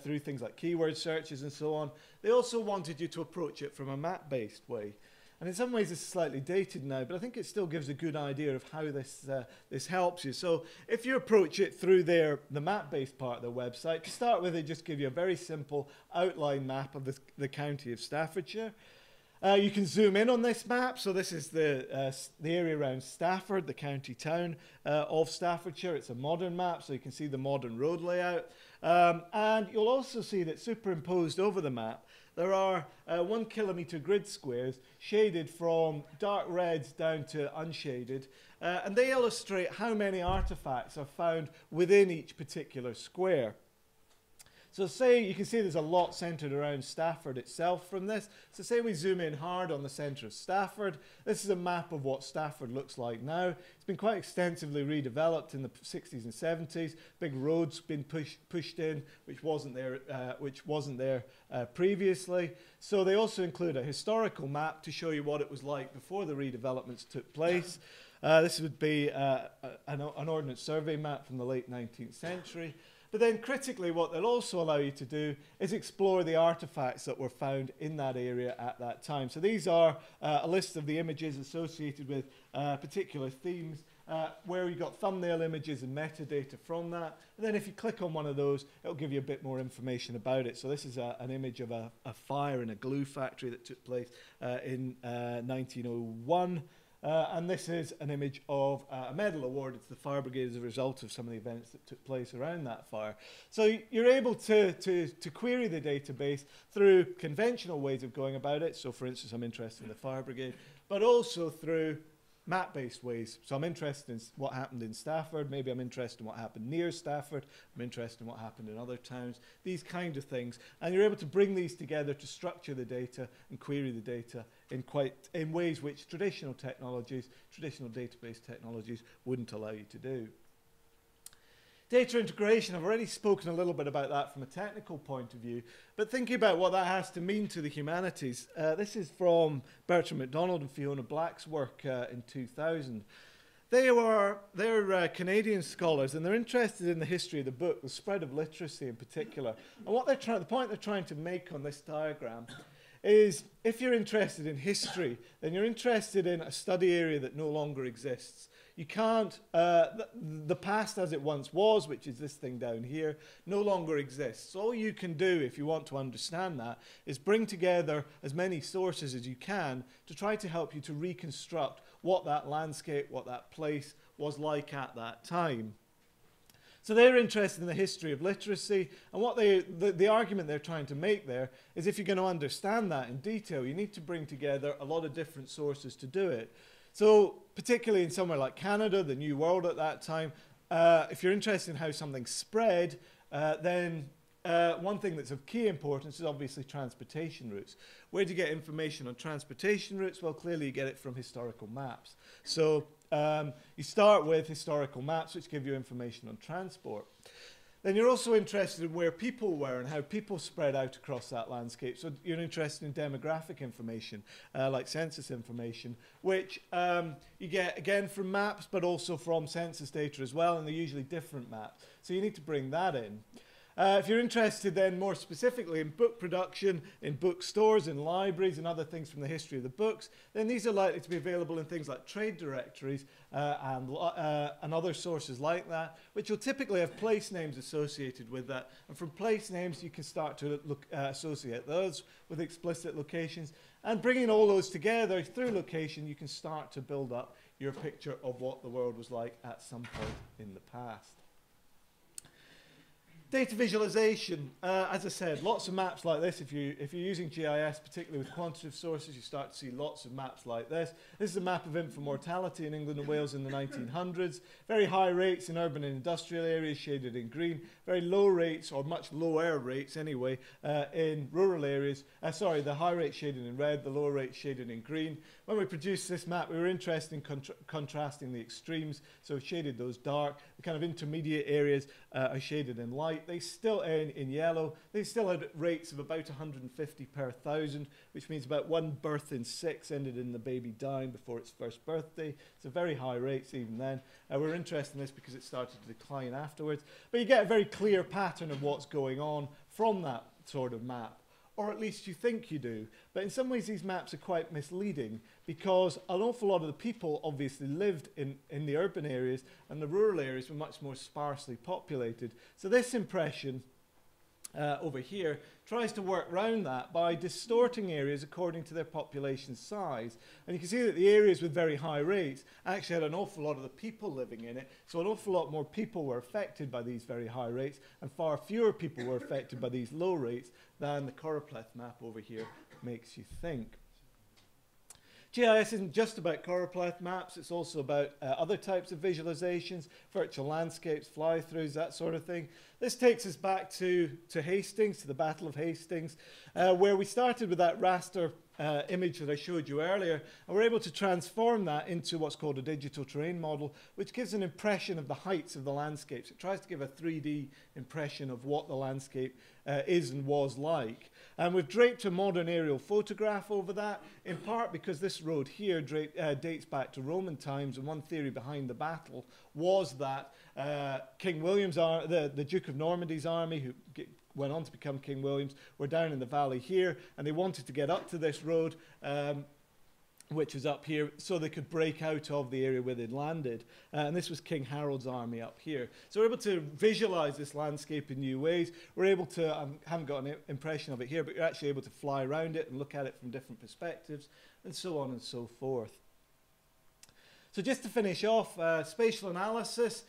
through things like keyword searches and so on, they also wanted you to approach it from a map-based way. And in some ways it's slightly dated now, but I think it still gives a good idea of how this helps you. So if you approach it through the map-based part of their website, to start with, they just give you a very simple outline map of the county of Staffordshire. You can zoom in on this map. So this is the area around Stafford, the county town of Staffordshire. It's a modern map, so you can see the modern road layout. And you'll also see that superimposed over the map, there are 1 kilometre grid squares shaded from dark reds down to unshaded. And they illustrate how many artifacts are found within each particular square. So say, you can see there's a lot centred around Stafford itself from this. So say we zoom in hard on the centre of Stafford. This is a map of what Stafford looks like now. It's been quite extensively redeveloped in the 60s and 70s. Big roads been pushed in, which wasn't there previously. So they also include a historical map to show you what it was like before the redevelopments took place. This would be an ordnance survey map from the late 19th century. But then critically, what they'll also allow you to do is explore the artifacts that were found in that area at that time. So these are a list of the images associated with particular themes, where you got thumbnail images and metadata from that. And then if you click on one of those, it'll give you a bit more information about it. So this is an image of a fire in a glue factory that took place in 1901. And this is an image of a medal awarded to the fire brigade as a result of some of the events that took place around that fire. So you're able to query the database through conventional ways of going about it. So for instance, I'm interested in the fire brigade, but also through map-based ways. So I'm interested in what happened in Stafford. Maybe I'm interested in what happened near Stafford. I'm interested in what happened in other towns. These kind of things. And you're able to bring these together to structure the data and query the data in ways which traditional technologies, traditional database technologies wouldn't allow you to do. Data integration, I've already spoken a little bit about that from a technical point of view, but thinking about what that has to mean to the humanities, this is from Bertrand MacDonald and Fiona Black's work in 2000. They're Canadian scholars, and they're interested in the history of the book, the spread of literacy in particular. And what the point they're trying to make on this diagram is, if you're interested in history, then you're interested in a study area that no longer exists. You can't, the past as it once was, which is this thing down here, no longer exists. All you can do if you want to understand that is bring together as many sources as you can to try to help you to reconstruct what that landscape, what that place was like at that time. So they're interested in the history of literacy, and what the argument they're trying to make there is, if you're going to understand that in detail, you need to bring together a lot of different sources to do it. So particularly in somewhere like Canada, the New World at that time, if you're interested in how something spread, then one thing that's of key importance is obviously transportation routes. Where do you get information on transportation routes? Well, clearly you get it from historical maps. So you start with historical maps, which give you information on transport. Then you're also interested in where people were and how people spread out across that landscape. So you're interested in demographic information, like census information, which you get, again, from maps, but also from census data as well, and they're usually different maps. So you need to bring that in. If you're interested then more specifically in book production, in bookstores, in libraries, and other things from the history of the books, then these are likely to be available in things like trade directories and other sources like that, which will typically have place names associated with that. And from place names, you can start to associate those with explicit locations. And bringing all those together through location, you can start to build up your picture of what the world was like at some point in the past. Data visualization, as I said, lots of maps like this. If you're using GIS, particularly with quantitative sources, you start to see lots of maps like this. This is a map of infant mortality in England and Wales in the 1900s. Very high rates in urban and industrial areas, shaded in green. Very low rates, or much lower rates anyway, in rural areas. The high rates shaded in red, the lower rates shaded in green. When we produced this map, we were interested in contrasting the extremes, so we shaded those dark. kind of intermediate areas are shaded in light. They still, in yellow, they still had rates of about 150 per 1,000, which means about 1 birth in 6 ended in the baby dying before its first birthday. So very high rates even then. We're interested in this because it started to decline afterwards. But you get a very clear pattern of what's going on from that sort of map. Or at least you think you do. But in some ways these maps are quite misleading because an awful lot of the people obviously lived in the urban areas and the rural areas were much more sparsely populated. So this impression over here tries to work around that by distorting areas according to their population size. And you can see that the areas with very high rates actually had an awful lot of the people living in it. So an awful lot more people were affected by these very high rates and far fewer people were affected by these low rates than the choropleth map over here makes you think. GIS isn't just about choropleth maps, it's also about other types of visualizations, virtual landscapes, fly-throughs, that sort of thing. This takes us back to Hastings, to the Battle of Hastings, where we started with that raster image that I showed you earlier, and we're able to transform that into what's called a digital terrain model, which gives an impression of the heights of the landscapes. It tries to give a 3D impression of what the landscape is and was like. And we've draped a modern aerial photograph over that, in part because this road here dates back to Roman times, and one theory behind the battle was that King William's the Duke of Normandy's army, who went on to become King William's, were down in the valley here, and they wanted to get up to this road, which is up here, so they could break out of the area where they'd landed. And this was King Harold's army up here. So we're able to visualize this landscape in new ways. We're able to, I haven't got an impression of it here, but you're actually able to fly around it and look at it from different perspectives, and so on and so forth. So just to finish off, spatial analysis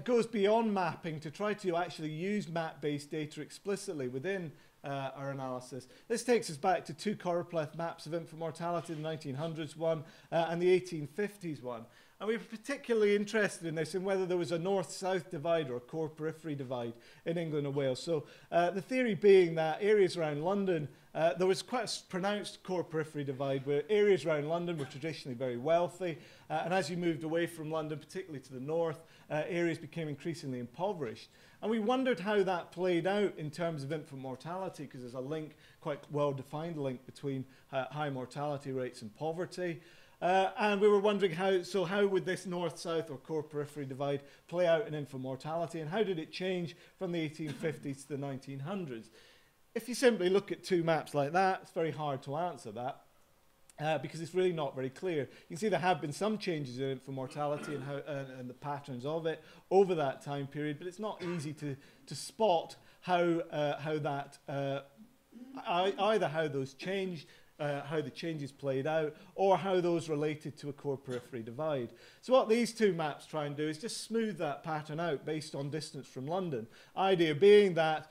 goes beyond mapping to try to actually use map-based data explicitly within our analysis. This takes us back to 2 choropleth maps of infant mortality, the 1900s one and the 1850s one. And we were particularly interested in this, in whether there was a north-south divide or a core-periphery divide in England and Wales. So the theory being that areas around London, there was quite a pronounced core-periphery divide, where areas around London were traditionally very wealthy, and as you moved away from London, particularly to the north, areas became increasingly impoverished. And we wondered how that played out in terms of infant mortality, because there's a link, quite well-defined link, between high mortality rates and poverty. And we were wondering how would this north-south or core-periphery divide play out in infant mortality, and how did it change from the 1850s to the 1900s? If you simply look at 2 maps like that, it's very hard to answer that. Because it's really not very clear. You can see there have been some changes in infant mortality and the patterns of it over that time period, but it's not easy to spot either how those changed, how the changes played out, or how those related to a core-periphery divide. So what these 2 maps try and do is just smooth that pattern out based on distance from London. Idea being that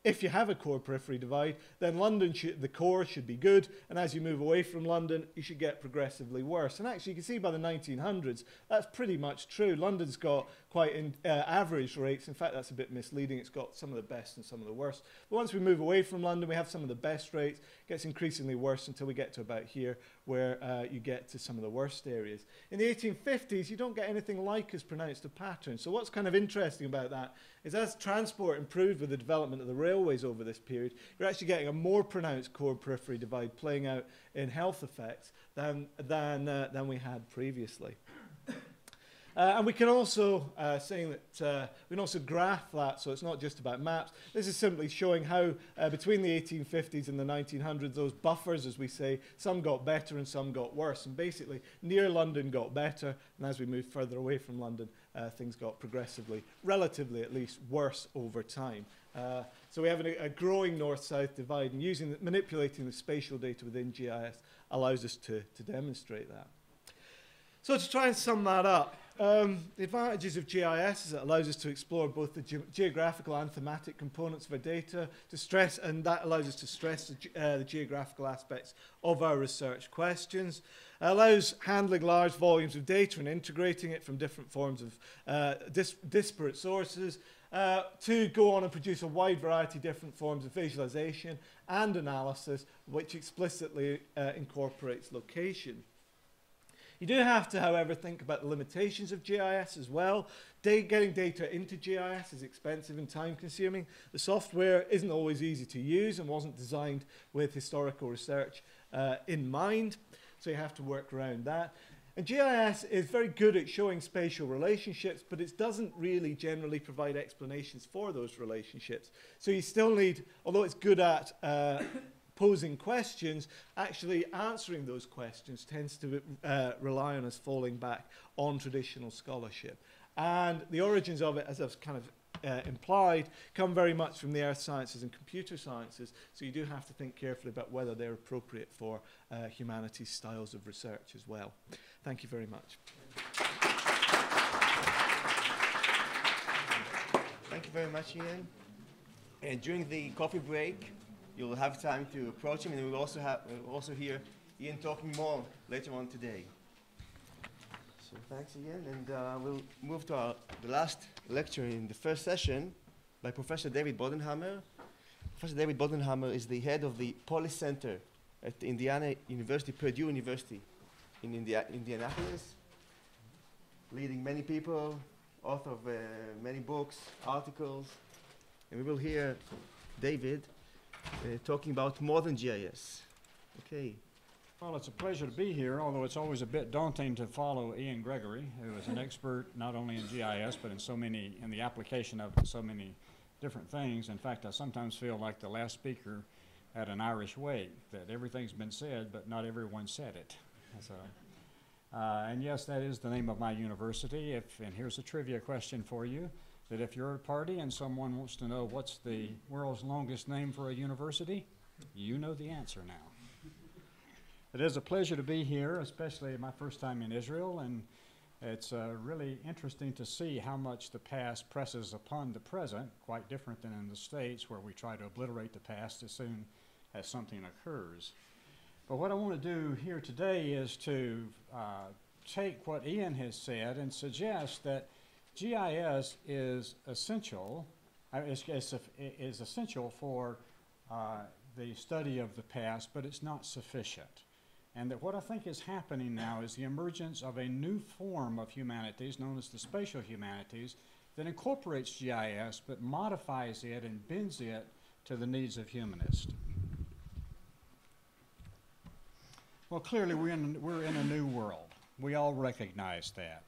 if you have a core-periphery divide, then the core should be good, and as you move away from London, you should get progressively worse. And actually, you can see by the 1900s, that's pretty much true. London's got quite average rates. In fact, that's a bit misleading. It's got some of the best and some of the worst. But once we move away from London, we have some of the best rates. It gets increasingly worse until we get to about here, where you get to some of the worst areas. In the 1850s, you don't get anything like as pronounced a pattern. So what's kind of interesting about that is as transport improved with the development of the railways over this period, you're actually getting a more pronounced core-periphery divide playing out in health effects than we had previously. And we can also we can also graph that, so it's not just about maps. This is simply showing how between the 1850s and the 1900s, those buffers, as we say, some got better and some got worse. And basically, near London got better, and as we moved further away from London, things got progressively, relatively at least, worse over time. So we have a growing north-south divide, and manipulating the spatial data within GIS allows us to demonstrate that. So to try and sum that up, the advantages of GIS is it allows us to explore both the geographical and thematic components of our data, and that allows us to stress the geographical aspects of our research questions. It allows handling large volumes of data and integrating it from different forms of disparate sources to go on and produce a wide variety of different forms of visualization and analysis, which explicitly incorporates location. You do have to, however, think about the limitations of GIS as well. Getting data into GIS is expensive and time-consuming. The software isn't always easy to use and wasn't designed with historical research in mind, so you have to work around that. And GIS is very good at showing spatial relationships, but it doesn't really generally provide explanations for those relationships. So you still need, although it's good at posing questions, actually answering those questions tends to rely on us falling back on traditional scholarship. And the origins of it, as I've kind of implied, come very much from the earth sciences and computer sciences, so you do have to think carefully about whether they're appropriate for humanities styles of research as well. Thank you very much. Thank you very much, Ian. And during the coffee break, you'll have time to approach him, and we'll also hear Ian talking more later on today. So thanks, Ian, and we'll move to the last lecture in the first session by Professor David Bodenhamer. Professor David Bodenhamer is the head of the Polis Center at Indiana University, Purdue University in Indianapolis, leading many people, author of many books, articles, and we will hear David talking about modern GIS. Okay. Well, it's a pleasure to be here, although it's always a bit daunting to follow Ian Gregory, who is an expert not only in GIS, but in the application of so many different things. In fact, I sometimes feel like the last speaker at an Irish wake, that everything's been said, but not everyone said it. So, and yes, that is the name of my university. And here's a trivia question for you, that if you're at a party and someone wants to know what's the world's longest name for a university, you know the answer now. It is a pleasure to be here, especially my first time in Israel, and it's really interesting to see how much the past presses upon the present, quite different than in the States, where we try to obliterate the past as soon as something occurs. But what I want to do here today is to take what Ian has said and suggest that GIS is essential, is essential for the study of the past, but it's not sufficient. And that what I think is happening now is the emergence of a new form of humanities known as the spatial humanities that incorporates GIS but modifies it and bends it to the needs of humanists. Well, clearly we're in a new world. We all recognize that.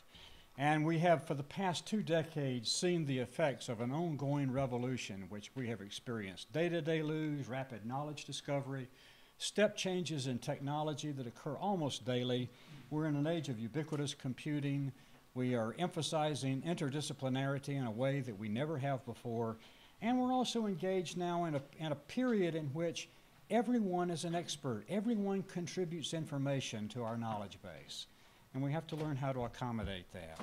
And we have, for the past 2 decades, seen the effects of an ongoing revolution which we have experienced. Data deluge, rapid knowledge discovery, step changes in technology that occur almost daily. We're in an age of ubiquitous computing. We are emphasizing interdisciplinarity in a way that we never have before. And we're also engaged now in a period in which everyone is an expert. Everyone contributes information to our knowledge base. And we have to learn how to accommodate that.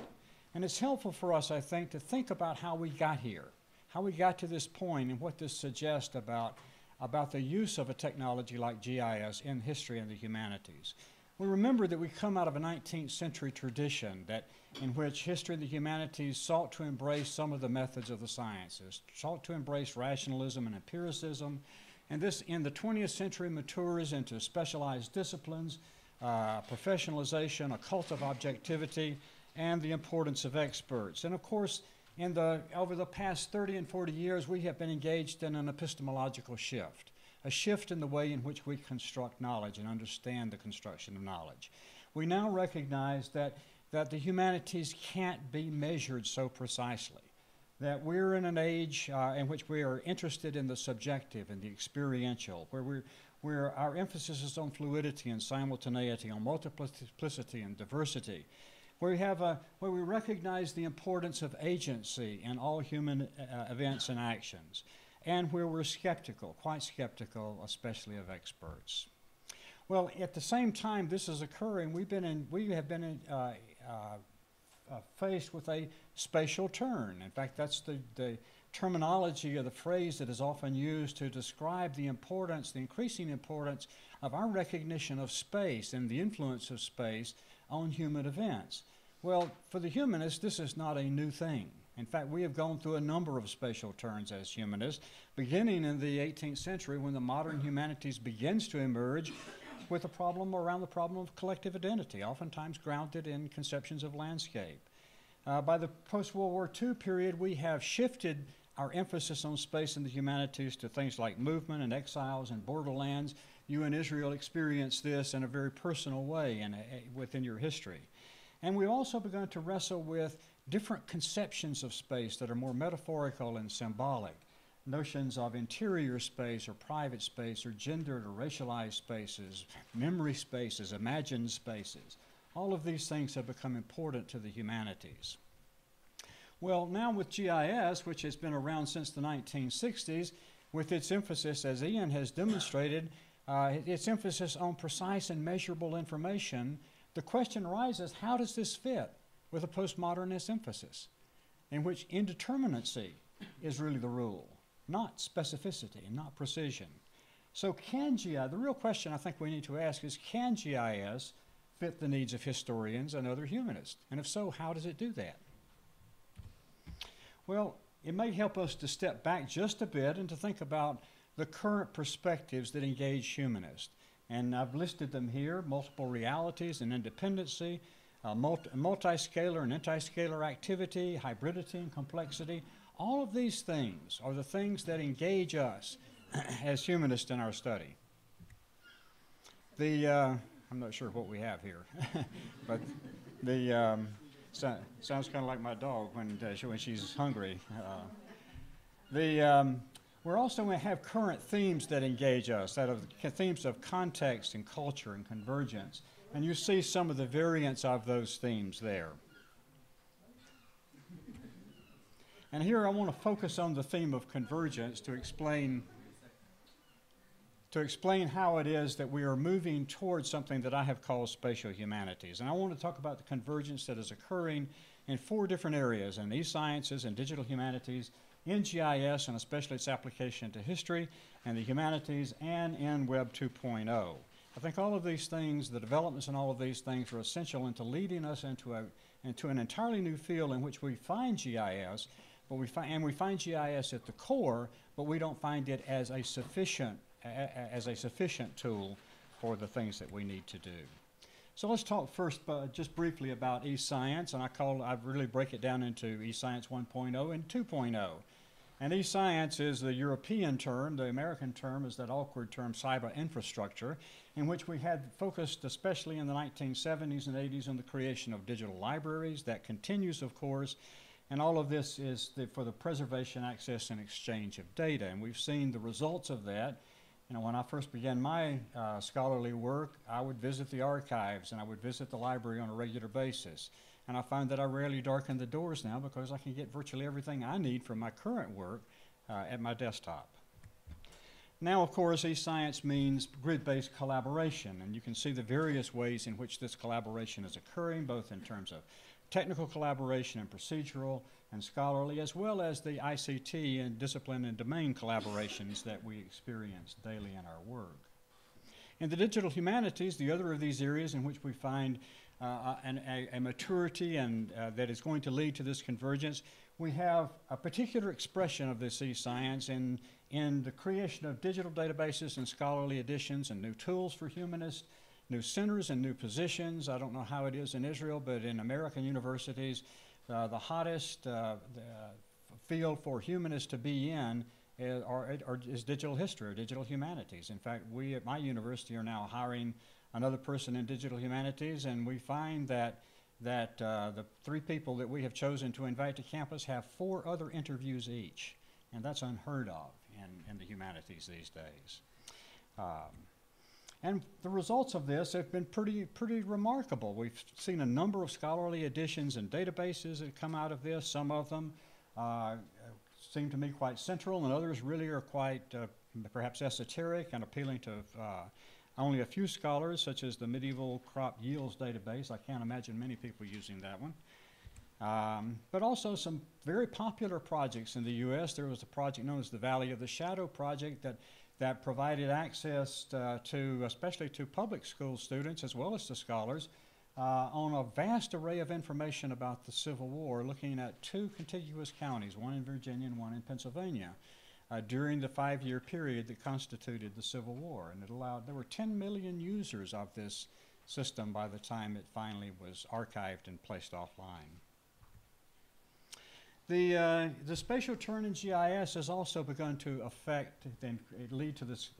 And it's helpful for us, I think, to think about how we got here, how we got to this point, and what this suggests about the use of a technology like GIS in history and the humanities. We remember that we come out of a 19th century tradition in which history and the humanities sought to embrace some of the methods of the sciences, sought to embrace rationalism and empiricism, and this in the 20th century matures into specialized disciplines, professionalization, a cult of objectivity, and the importance of experts. And of course, over the past 30 and 40 years, we have been engaged in an epistemological shift, a shift in the way in which we construct knowledge and understand the construction of knowledge. We now recognize that the humanities can't be measured so precisely, that we're in an age in which we are interested in the subjective and the experiential, where our emphasis is on fluidity and simultaneity, on multiplicity and diversity, where we recognize the importance of agency in all human events and actions, and where we're skeptical, quite skeptical, especially of experts. Well, at the same time this is occurring, we have been faced with a spatial turn. In fact, that's the terminology or the phrase that is often used to describe the importance, the increasing importance of our recognition of space and the influence of space on human events. Well, for the humanists, this is not a new thing. In fact, we have gone through a number of spatial turns as humanists, beginning in the 18th century when the modern humanities begins to emerge. with the problem around the problem of collective identity, oftentimes grounded in conceptions of landscape. By the post-World War II period, we have shifted our emphasis on space in the humanities to things like movement and exiles and borderlands. You in Israel experienced this in a very personal way within your history. And we've also begun to wrestle with different conceptions of space that are more metaphorical and symbolic. Notions of interior space or private space or gendered or racialized spaces, memory spaces, imagined spaces. All of these things have become important to the humanities. Well, now with GIS, which has been around since the 1960s, with its emphasis, as Ian has demonstrated, its emphasis on precise and measurable information, the question arises, how does this fit with a postmodernist emphasis, in which indeterminacy is really the rule, not specificity and not precision? So can GIS, the real question I think we need to ask is, can GIS fit the needs of historians and other humanists? And if so, how does it do that? Well, it may help us to step back just a bit and to think about the current perspectives that engage humanists. And I've listed them here: multiple realities and independency, multiscalar and antiscalar activity, hybridity and complexity. All of these things are the things that engage us as humanists in our study. I'm not sure what we have here, but sounds kind of like my dog when she's hungry. We're also going to have current themes that engage us, that are themes of context and culture and convergence. And you see some of the variants of those themes there. And here I want to focus on the theme of convergence to explain how it is that we are moving towards something that I have called spatial humanities. And I want to talk about the convergence that is occurring in 4 different areas: in e-sciences and digital humanities, in GIS, and especially its application to history and the humanities, and in Web 2.0. I think all of these things, the developments in all of these things, are essential into leading us into an entirely new field in which we find GIS, but we find GIS at the core, but we don't find it as a sufficient tool for the things that we need to do. So let's talk first just briefly about e-science, and I really break it down into e-science 1.0 and 2.0. And e-science is the European term. The American term is that awkward term cyber infrastructure, in which we had focused especially in the 1970s and 80s on the creation of digital libraries. That continues, of course, and all of this is for the preservation, access, and exchange of data. And we've seen the results of that. You know, when I first began my scholarly work, I would visit the archives and I would visit the library on a regular basis. And I find that I rarely darken the doors now because I can get virtually everything I need from my current work at my desktop. Now, of course, e-science means grid-based collaboration, and you can see the various ways in which this collaboration is occurring, both in terms of technical collaboration and procedural and scholarly, as well as the ICT and discipline and domain collaborations that we experience daily in our work. In the digital humanities, the other of these areas in which we find a maturity and that is going to lead to this convergence, we have a particular expression of this e-science in the creation of digital databases and scholarly editions and new tools for humanists, new centers and new positions. I don't know how it is in Israel, but in American universities, the hottest field for humanists to be in is digital history or digital humanities. In fact, we at my university are now hiring another person in digital humanities, and we find that the 3 people that we have chosen to invite to campus have 4 other interviews each, and that's unheard of in the humanities these days. And the results of this have been pretty remarkable. We've seen a number of scholarly editions and databases that come out of this. Some of them seem to me quite central, and others really are quite perhaps esoteric and appealing to only a few scholars, such as the Medieval Crop Yields database. I can't imagine many people using that one. But also some very popular projects in the U.S. There was a project known as the Valley of the Shadow project that provided access especially to public school students as well as to scholars on a vast array of information about the Civil War, looking at 2 contiguous counties, one in Virginia and one in Pennsylvania. during the 5-year period that constituted the Civil War. And it allowed, there were 10 million users of this system by the time it finally was archived and placed offline. The spatial turn in GIS has also begun to affect and lead to this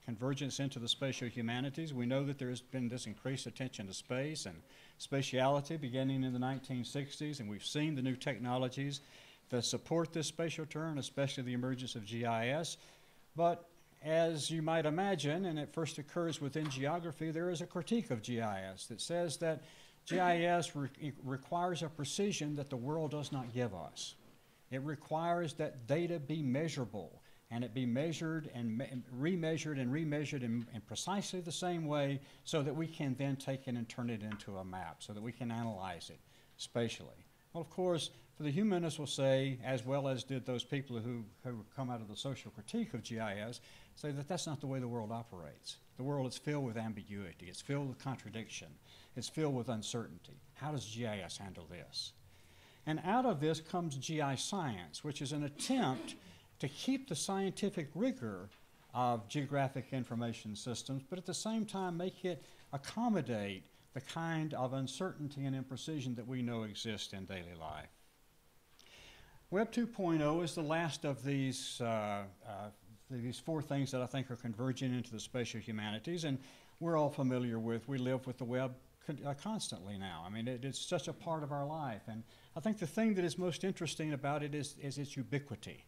convergence into the spatial humanities. We know that there's been this increased attention to space and spatiality beginning in the 1960s, and we've seen the new technologies that support this spatial turn, especially the emergence of GIS. But as you might imagine, and it first occurs within geography, there is a critique of GIS that says that GIS requires a precision that the world does not give us. It requires that data be measurable, and it be measured and remeasured in precisely the same way so that we can then take it and turn it into a map, so that we can analyze it spatially. Well, of course, for the humanists will say, as well as did those people who come out of the social critique of GIS, say that that's not the way the world operates. The world is filled with ambiguity. It's filled with contradiction. It's filled with uncertainty. How does GIS handle this? And out of this comes GI science, which is an attempt to keep the scientific rigor of geographic information systems, but at the same time make it accommodate the kind of uncertainty and imprecision that we know exist in daily life. Web 2.0 is the last of these 4 things that I think are converging into the spatial humanities, and we're all familiar with. We live with the web constantly now. I mean, it's such a part of our life, and I think the thing that is most interesting about it is its ubiquity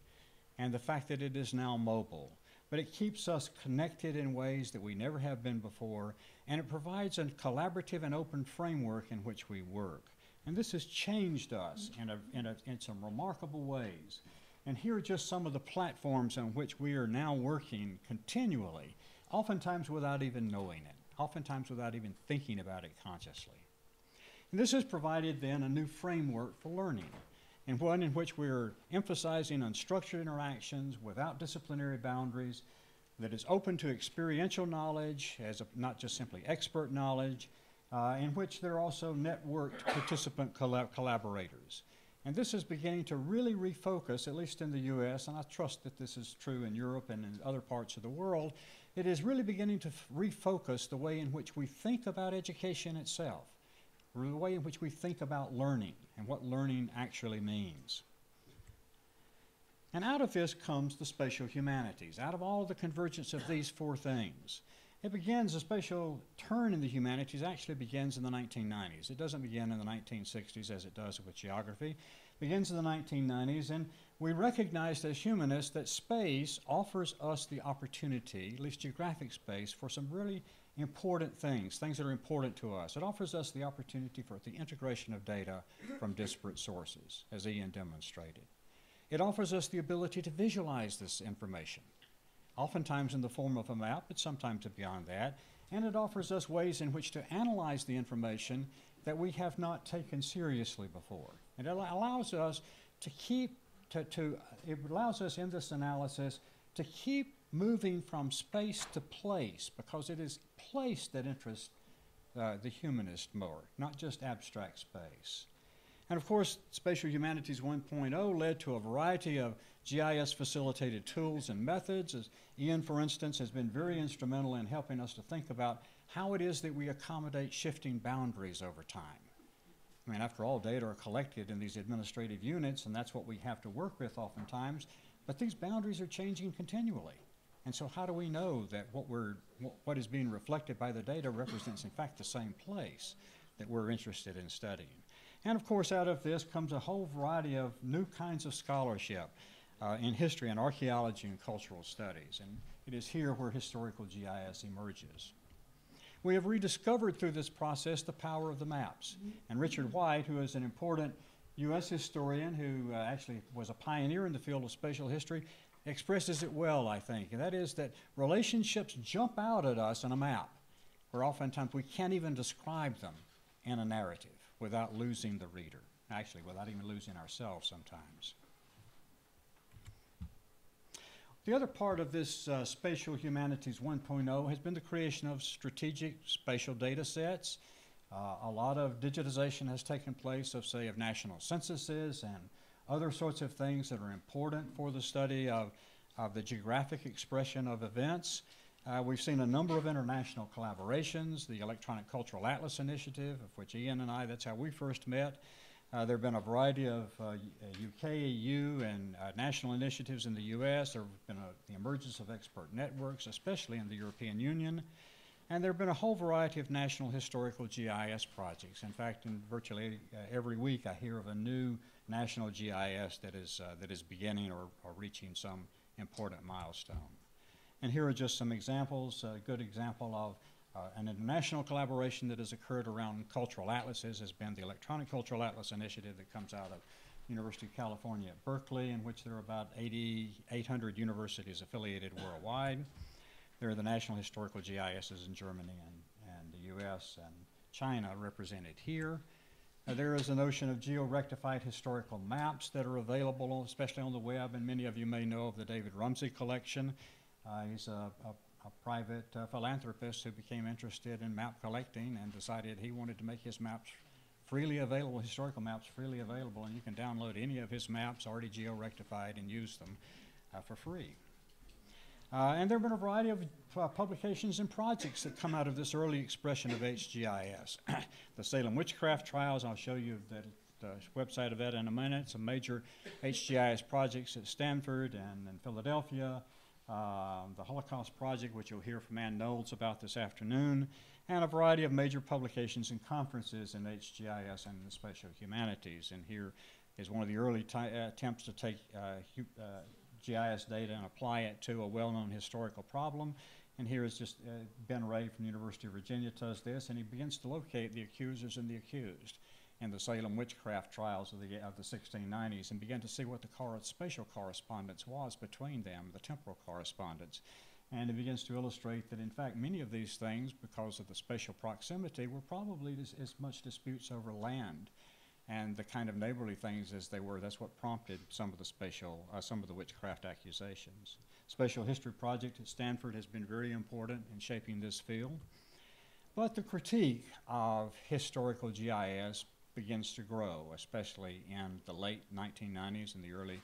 and the fact that it is now mobile. But it keeps us connected in ways that we never have been before, and it provides a collaborative and open framework in which we work. And this has changed us in some remarkable ways. And here are just some of the platforms on which we are now working continually, oftentimes without even knowing it, oftentimes without even thinking about it consciously. And this has provided then a new framework for learning, and one in which we're emphasizing unstructured interactions without disciplinary boundaries, that is open to experiential knowledge, not just simply expert knowledge, in which there are also networked participant collaborators. And this is beginning to really refocus, at least in the US, and I trust that this is true in Europe and in other parts of the world. It is really beginning to refocus the way in which we think about education itself, or the way in which we think about learning and what learning actually means. And out of this comes the spatial humanities. Out of all the convergence of these 4 things, it begins, the spatial turn in the humanities actually begins in the 1990s. It doesn't begin in the 1960s as it does with geography. It begins in the 1990s, and we recognized as humanists that space offers us the opportunity, at least geographic space, for some really important things that are important to us. It offers us the opportunity for the integration of data from disparate sources, as Ian demonstrated. It offers us the ability to visualize this information, oftentimes in the form of a map, but sometimes beyond that. And it offers us ways in which to analyze the information that we have not taken seriously before. And it allows us to it allows us in this analysis to keep moving from space to place, because it is place that interests the humanist more, not just abstract space. And of course, Spatial Humanities 1.0 led to a variety of GIS-facilitated tools and methods. As Ian, for instance, has been very instrumental in helping us to think about how it is that we accommodate shifting boundaries over time. I mean, after all, data are collected in these administrative units, and that's what we have to work with oftentimes, but these boundaries are changing continually. And so how do we know that what is being reflected by the data represents, in fact, the same place that we're interested in studying? And of course, out of this comes a whole variety of new kinds of scholarship in history and archaeology and cultural studies. And it is here where historical GIS emerges. We have rediscovered through this process the power of the maps. And Richard White, who is an important US historian who actually was a pioneer in the field of spatial history, expresses it well, I think. And that is that relationships jump out at us in a map, where oftentimes we can't even describe them in a narrative without losing the reader, actually without even losing ourselves sometimes. The other part of this Spatial Humanities 1.0 has been the creation of strategic spatial data sets. A lot of digitization has taken place of, say, of national censuses and other sorts of things that are important for the study of of the geographic expression of events. We've seen a number of international collaborations, the Electronic Cultural Atlas Initiative, of which Ian and I, that's how we first met. There have been a variety of UK, EU, and national initiatives in the US. There have been the emergence of expert networks, especially in the European Union. And there have been a whole variety of national historical GIS projects. In fact, in virtually every week I hear of a new national GIS that is beginning or reaching some important milestone. And here are just some examples. A good example of an international collaboration that has occurred around cultural atlases has been the Electronic Cultural Atlas Initiative that comes out of University of California at Berkeley, in which there are about 800 universities affiliated worldwide. There are the National Historical GISs in Germany and the US and China represented here. There is a notion of geo-rectified historical maps that are available, especially on the web, and many of you may know of the David Rumsey collection. He's a private philanthropist who became interested in map collecting and decided he wanted to make his maps freely available, historical maps freely available, and you can download any of his maps already geo-rectified and use them for free. And there have been a variety of publications and projects that come out of this early expression of HGIS. The Salem witchcraft trials, I'll show you the website of that in a minute. Some major HGIS projects at Stanford and in Philadelphia. The Holocaust Project, which you'll hear from Ann Knowles about this afternoon, and a variety of major publications and conferences in HGIS and the spatial humanities. And here is one of the early attempts to take GIS data and apply it to a well-known historical problem. And here is just Ben Ray from the University of Virginia does this, and he begins to locate the accusers and the accused in the Salem witchcraft trials of the 1690s and begin to see what the spatial correspondence was between them, the temporal correspondence. And he begins to illustrate that, in fact, many of these things, because of the spatial proximity, were probably as much disputes over land and the kind of neighborly things as they were. That's what prompted some of the witchcraft accusations. Spatial History Project at Stanford has been very important in shaping this field. But the critique of historical GIS begins to grow, especially in the late 1990s and the early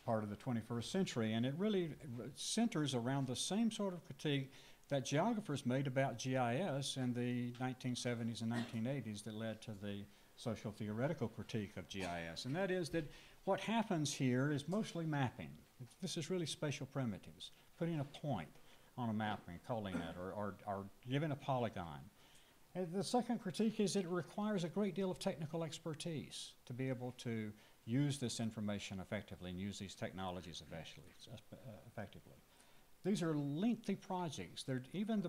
part of the 21st century. And it really centers around the same sort of critique that geographers made about GIS in the 1970s and 1980s that led to the social theoretical critique of GIS. And that is that what happens here is mostly mapping. This is really spatial primitives, putting a point on a map and calling it, or giving a polygon. And the second critique is it requires a great deal of technical expertise to be able to use this information effectively and use these technologies effectively. These are lengthy projects. They're even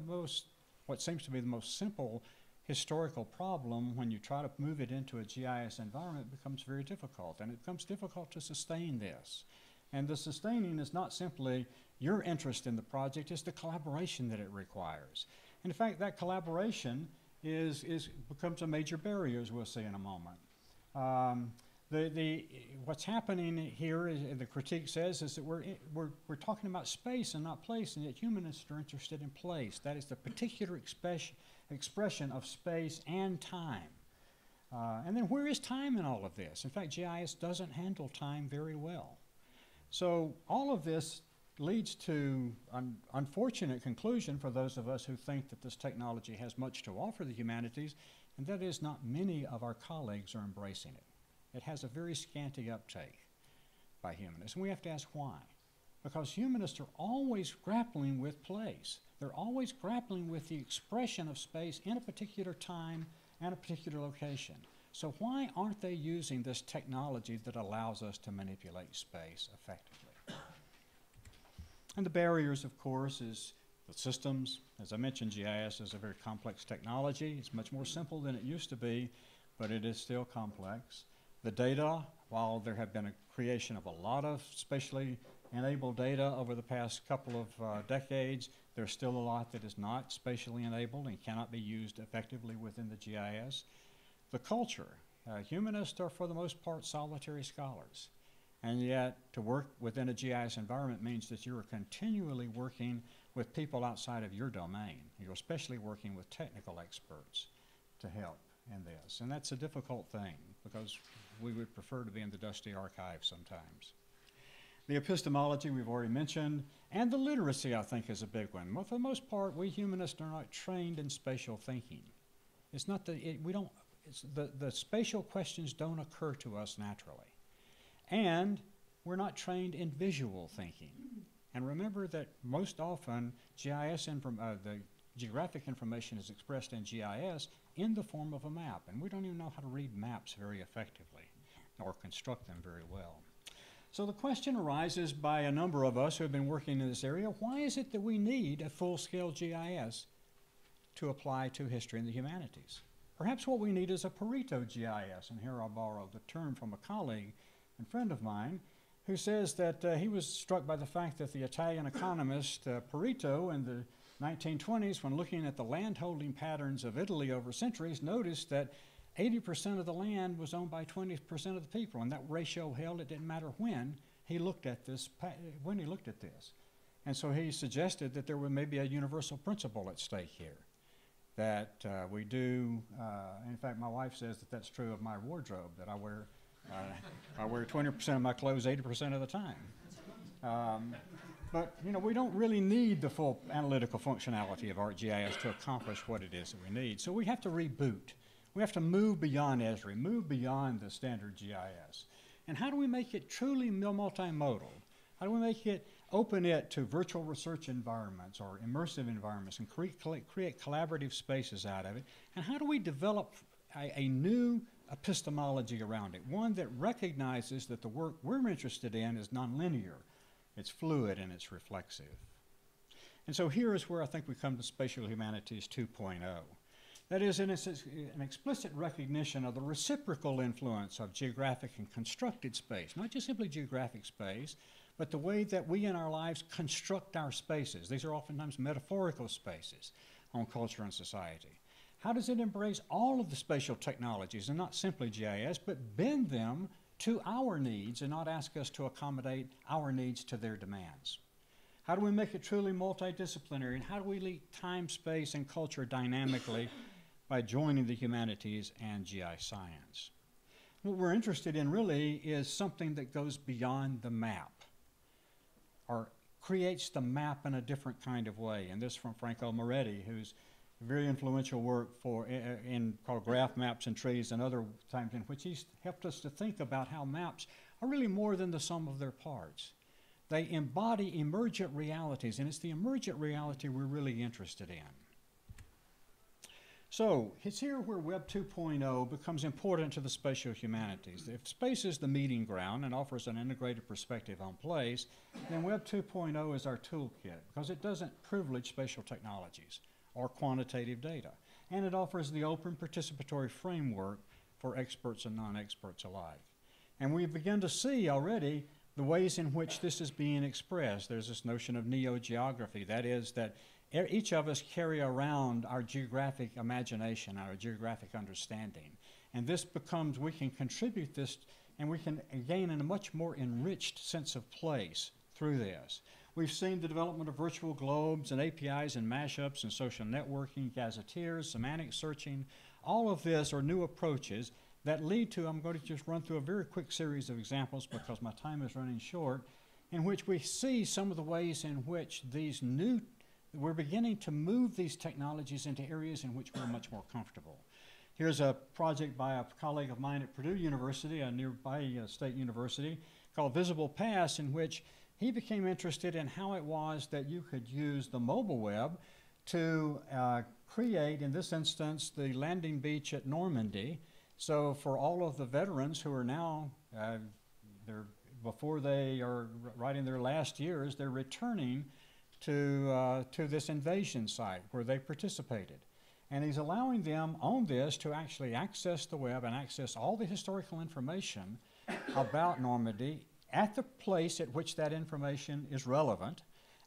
what seems to be the most simple historical problem, when you try to move it into a GIS environment, becomes very difficult, and it becomes difficult to sustain this. And the sustaining is not simply your interest in the project, it's the collaboration that it requires. And in fact, that collaboration becomes a major barrier, as we'll see in a moment. What's happening here, the critique says, is that we're talking about space and not place, and yet humanists are interested in place. That is the particular expression of space and time. And then where is time in all of this? In fact, GIS doesn't handle time very well. So all of this leads to an unfortunate conclusion for those of us who think that this technology has much to offer the humanities, and that is not many of our colleagues are embracing it. It has a very scanty uptake by humanists, and we have to ask why. Because humanists are always grappling with place. They're always grappling with the expression of space in a particular time and a particular location. So why aren't they using this technology that allows us to manipulate space effectively? And the barriers, of course, is the systems. As I mentioned, GIS is a very complex technology. It's much more simple than it used to be, but it is still complex. The data, while there have been a creation of a lot of spatially enabled data over the past couple of decades, there's still a lot that is not spatially enabled and cannot be used effectively within the GIS. The culture. Humanists are, for the most part, solitary scholars. And yet, to work within a GIS environment means that you are continually working with people outside of your domain. You're especially working with technical experts to help in this. And that's a difficult thing, because we would prefer to be in the dusty archive sometimes. The epistemology we've already mentioned, and the literacy, I think, is a big one. Well, for the most part, we humanists are not trained in spatial thinking. It's not that the spatial questions don't occur to us naturally. And we're not trained in visual thinking. And remember that most often the geographic information is expressed in GIS in the form of a map. And we don't even know how to read maps very effectively or construct them very well. So the question arises by a number of us who have been working in this area, why is it that we need a full-scale GIS to apply to history and the humanities? Perhaps what we need is a Pareto GIS, and here I'll borrow the term from a colleague and friend of mine who says that he was struck by the fact that the Italian economist Pareto in the 1920s, when looking at the landholding patterns of Italy over centuries, noticed that 80% of the land was owned by 20% of the people, and that ratio held. It didn't matter when he looked at this. And so he suggested that there was maybe a universal principle at stake here, that we do, in fact, my wife says that that's true of my wardrobe, that I wear 20% of my clothes 80% of the time. But you know, we don't really need the full analytical functionality of ArcGIS to accomplish what it is that we need. So we have to reboot. We have to move beyond Esri, move beyond the standard GIS. And how do we make it truly multimodal? How do we make it, open it to virtual research environments or immersive environments and create collaborative spaces out of it? And how do we develop a new epistemology around it, one that recognizes that the work we're interested in is nonlinear, it's fluid, and it's reflexive? And so here is where I think we come to Spatial Humanities 2.0. That is, an explicit recognition of the reciprocal influence of geographic and constructed space, not just simply geographic space, but the way that we in our lives construct our spaces. These are oftentimes metaphorical spaces on culture and society. How does it embrace all of the spatial technologies, and not simply GIS, but bend them to our needs and not ask us to accommodate our needs to their demands? How do we make it truly multidisciplinary, and how do we link time, space, and culture dynamically by joining the humanities and GI science? What we're interested in really is something that goes beyond the map, or creates the map in a different kind of way. And this from Franco Moretti, who's very influential work called Graph Maps and Trees, and other times in which he's helped us to think about how maps are really more than the sum of their parts. They embody emergent realities, and it's the emergent reality we're really interested in. So it's here where Web 2.0 becomes important to the spatial humanities. If space is the meeting ground and offers an integrated perspective on place, then Web 2.0 is our toolkit, because it doesn't privilege spatial technologies or quantitative data. And it offers the open participatory framework for experts and non-experts alike. And we begin to see already the ways in which this is being expressed. There's this notion of neo-geography. That is that each of us carry around our geographic imagination, our geographic understanding. And this becomes, we can contribute this, and we can gain a much more enriched sense of place through this. We've seen the development of virtual globes and APIs and mashups and social networking, gazetteers, semantic searching. All of this are new approaches that lead to, I'm going to just run through a very quick series of examples because my time is running short, in which we see some of the ways in which we're beginning to move these technologies into areas in which we're much more comfortable. Here's a project by a colleague of mine at Purdue University, a nearby state university, called Visible Pass, in which he became interested in how it was that you could use the mobile web to create, in this instance, the landing beach at Normandy. So for all of the veterans who are now, before they are right in their last years, they're returning to this invasion site where they participated. And he's allowing them on this to actually access the web and access all the historical information about Normandy at the place at which that information is relevant.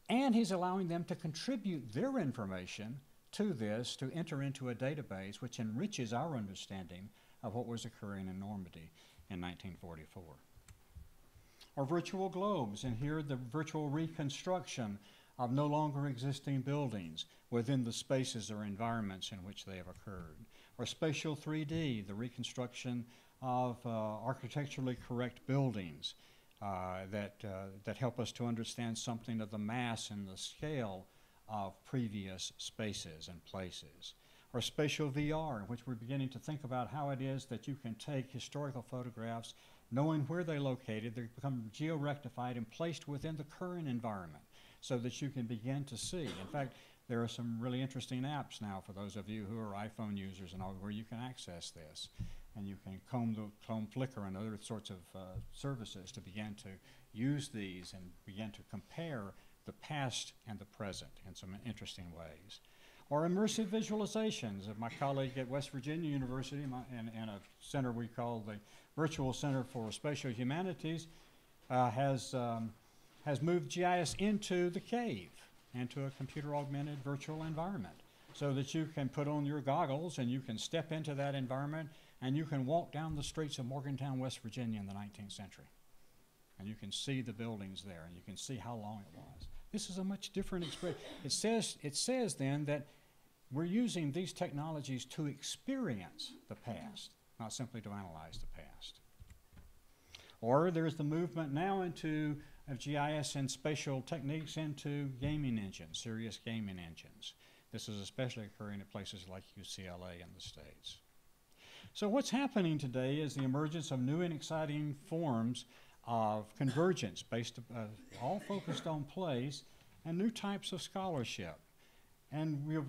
And he's allowing them to contribute their information to this, to enter into a database which enriches our understanding of what was occurring in Normandy in 1944. Or virtual globes, and here the virtual reconstruction of no longer existing buildings within the spaces or environments in which they have occurred. Or spatial 3D, the reconstruction of architecturally correct buildings that help us to understand something of the mass and the scale of previous spaces and places. Or spatial VR, in which we're beginning to think about how it is that you can take historical photographs, knowing where they're located, they become geo-rectified and placed within the current environment so that you can begin to see. In fact, there are some really interesting apps now for those of you who are iPhone users and all, where you can access this. And you can comb Flickr and other sorts of services to begin to use these and begin to compare the past and the present in some interesting ways. Or immersive visualizations. My colleague at West Virginia University in a center we call the Virtual Center for Spatial Humanities has moved GIS into the cave, into a computer-augmented virtual environment, so that you can put on your goggles and you can step into that environment and you can walk down the streets of Morgantown, West Virginia in the 19th century. And you can see the buildings there and you can see how long it was. This is a much different experience. It says then that we're using these technologies to experience the past, not simply to analyze the past. Or there's the movement now into GIS and spatial techniques into gaming engines, serious gaming engines. This is especially occurring at places like UCLA in the States. So what's happening today is the emergence of new and exciting forms of convergence based all focused on place and new types of scholarship. And we'll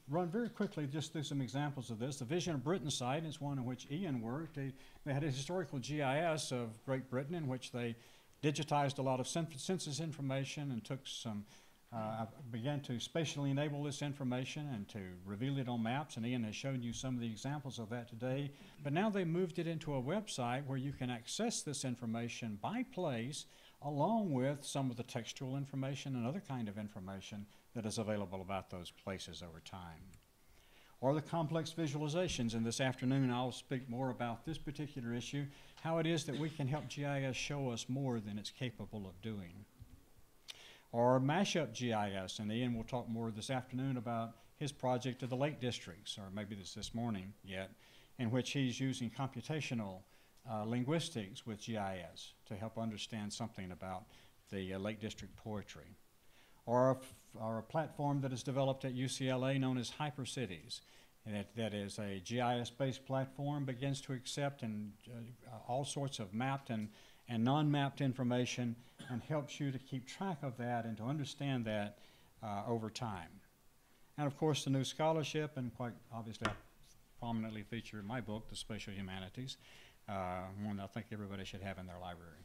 run very quickly just through some examples of this. The Vision of Britain site is one in which Ian worked. They had a historical GIS of Great Britain in which they digitized a lot of census information and took some began to spatially enable this information and to reveal it on maps, and Ian has shown you some of the examples of that today. But now they moved it into a website where you can access this information by place, along with some of the textual information and other kind of information that is available about those places over time. Or the complex visualizations, and this afternoon I'll speak more about this particular issue, how it is that we can help GIS show us more than it's capable of doing. Or mashup GIS, and Ian will talk more this afternoon about his project of the Lake Districts, or maybe this morning yet, in which he's using computational linguistics with GIS to help understand something about the Lake District poetry. Or a platform that is developed at UCLA known as HyperCities. And that is a GIS-based platform, begins to accept all sorts of mapped and non-mapped information and helps you to keep track of that and to understand that over time. And of course the new scholarship, and quite obviously I prominently feature in my book, The Spatial Humanities, one I think everybody should have in their library.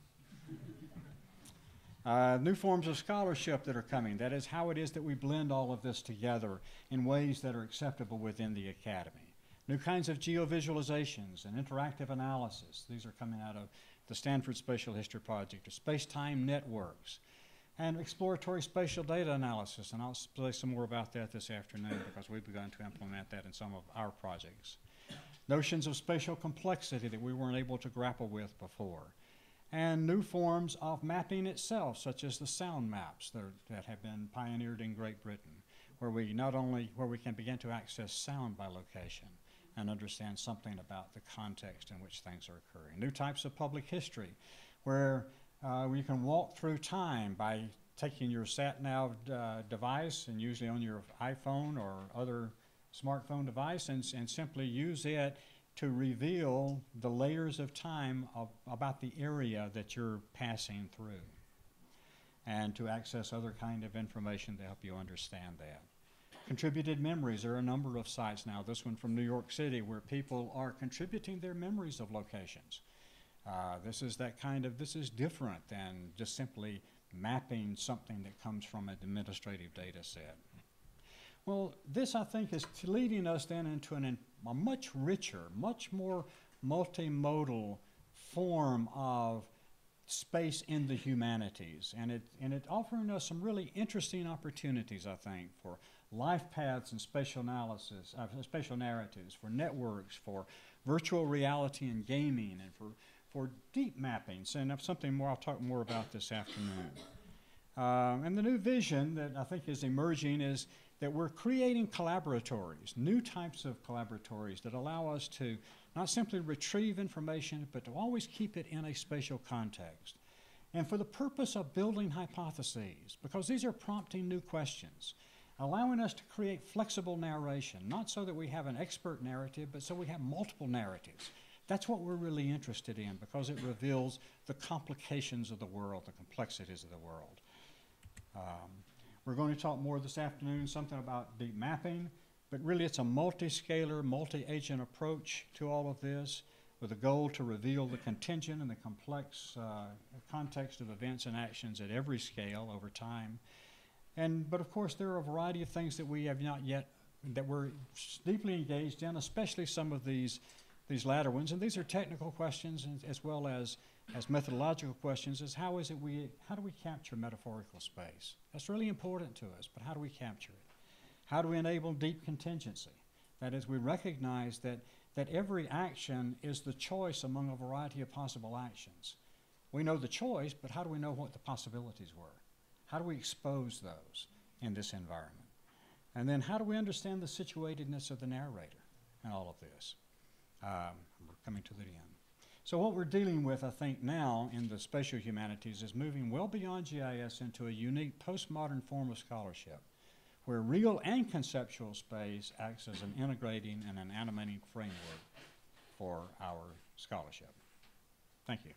New forms of scholarship that are coming. That is how it is that we blend all of this together in ways that are acceptable within the academy. New kinds of geovisualizations and interactive analysis. These are coming out of the Stanford Spatial History Project, or space-time networks, and exploratory spatial data analysis. And I'll say some more about that this afternoon because we've begun to implement that in some of our projects. Notions of spatial complexity that we weren't able to grapple with before. And new forms of mapping itself, such as the sound maps that have been pioneered in Great Britain, where we can begin to access sound by location and understand something about the context in which things are occurring. New types of public history, where you can walk through time by taking your sat-nav device, and usually on your iPhone or other smartphone device, and simply use it to reveal the layers of time about the area that you're passing through, and to access other kind of information to help you understand that. Contributed memories. There are a number of sites now, this one from New York City, where people are contributing their memories of locations. This is different than just simply mapping something that comes from an administrative data set. Well, this I think is leading us then into a much richer, much more multimodal form of space in the humanities, and it offering us some really interesting opportunities, I think, for life paths and spatial analysis, spatial narratives, for networks, for virtual reality and gaming, and for deep mappings, and that's something more I'll talk more about this afternoon. And the new vision that I think is emerging is that we're creating collaboratories, new types of collaboratories that allow us to not simply retrieve information, but to always keep it in a spatial context. and for the purpose of building hypotheses, because these are prompting new questions, allowing us to create flexible narration, not so that we have an expert narrative, but so we have multiple narratives. That's what we're really interested in, because it reveals the complications of the world, the complexities of the world. We're going to talk more this afternoon, something about deep mapping, but really it's a multi-scalar, multi-agent approach to all of this, with a goal to reveal the contingent and the complex context of events and actions at every scale over time. But of course, there are a variety of things that we have not yet, that we're deeply engaged in, especially some of these latter ones. And these are technical questions as well as methodological questions, is how do we capture metaphorical space? That's really important to us, but how do we capture it? How do we enable deep contingency? That is, we recognize that every action is the choice among a variety of possible actions. We know the choice, but how do we know what the possibilities were? How do we expose those in this environment? And then how do we understand the situatedness of the narrator in all of this? We're coming to the end. So what we're dealing with, I think, now in the spatial humanities is moving well beyond GIS into a unique postmodern form of scholarship, where real and conceptual space acts as an integrating and an animating framework for our scholarship. Thank you.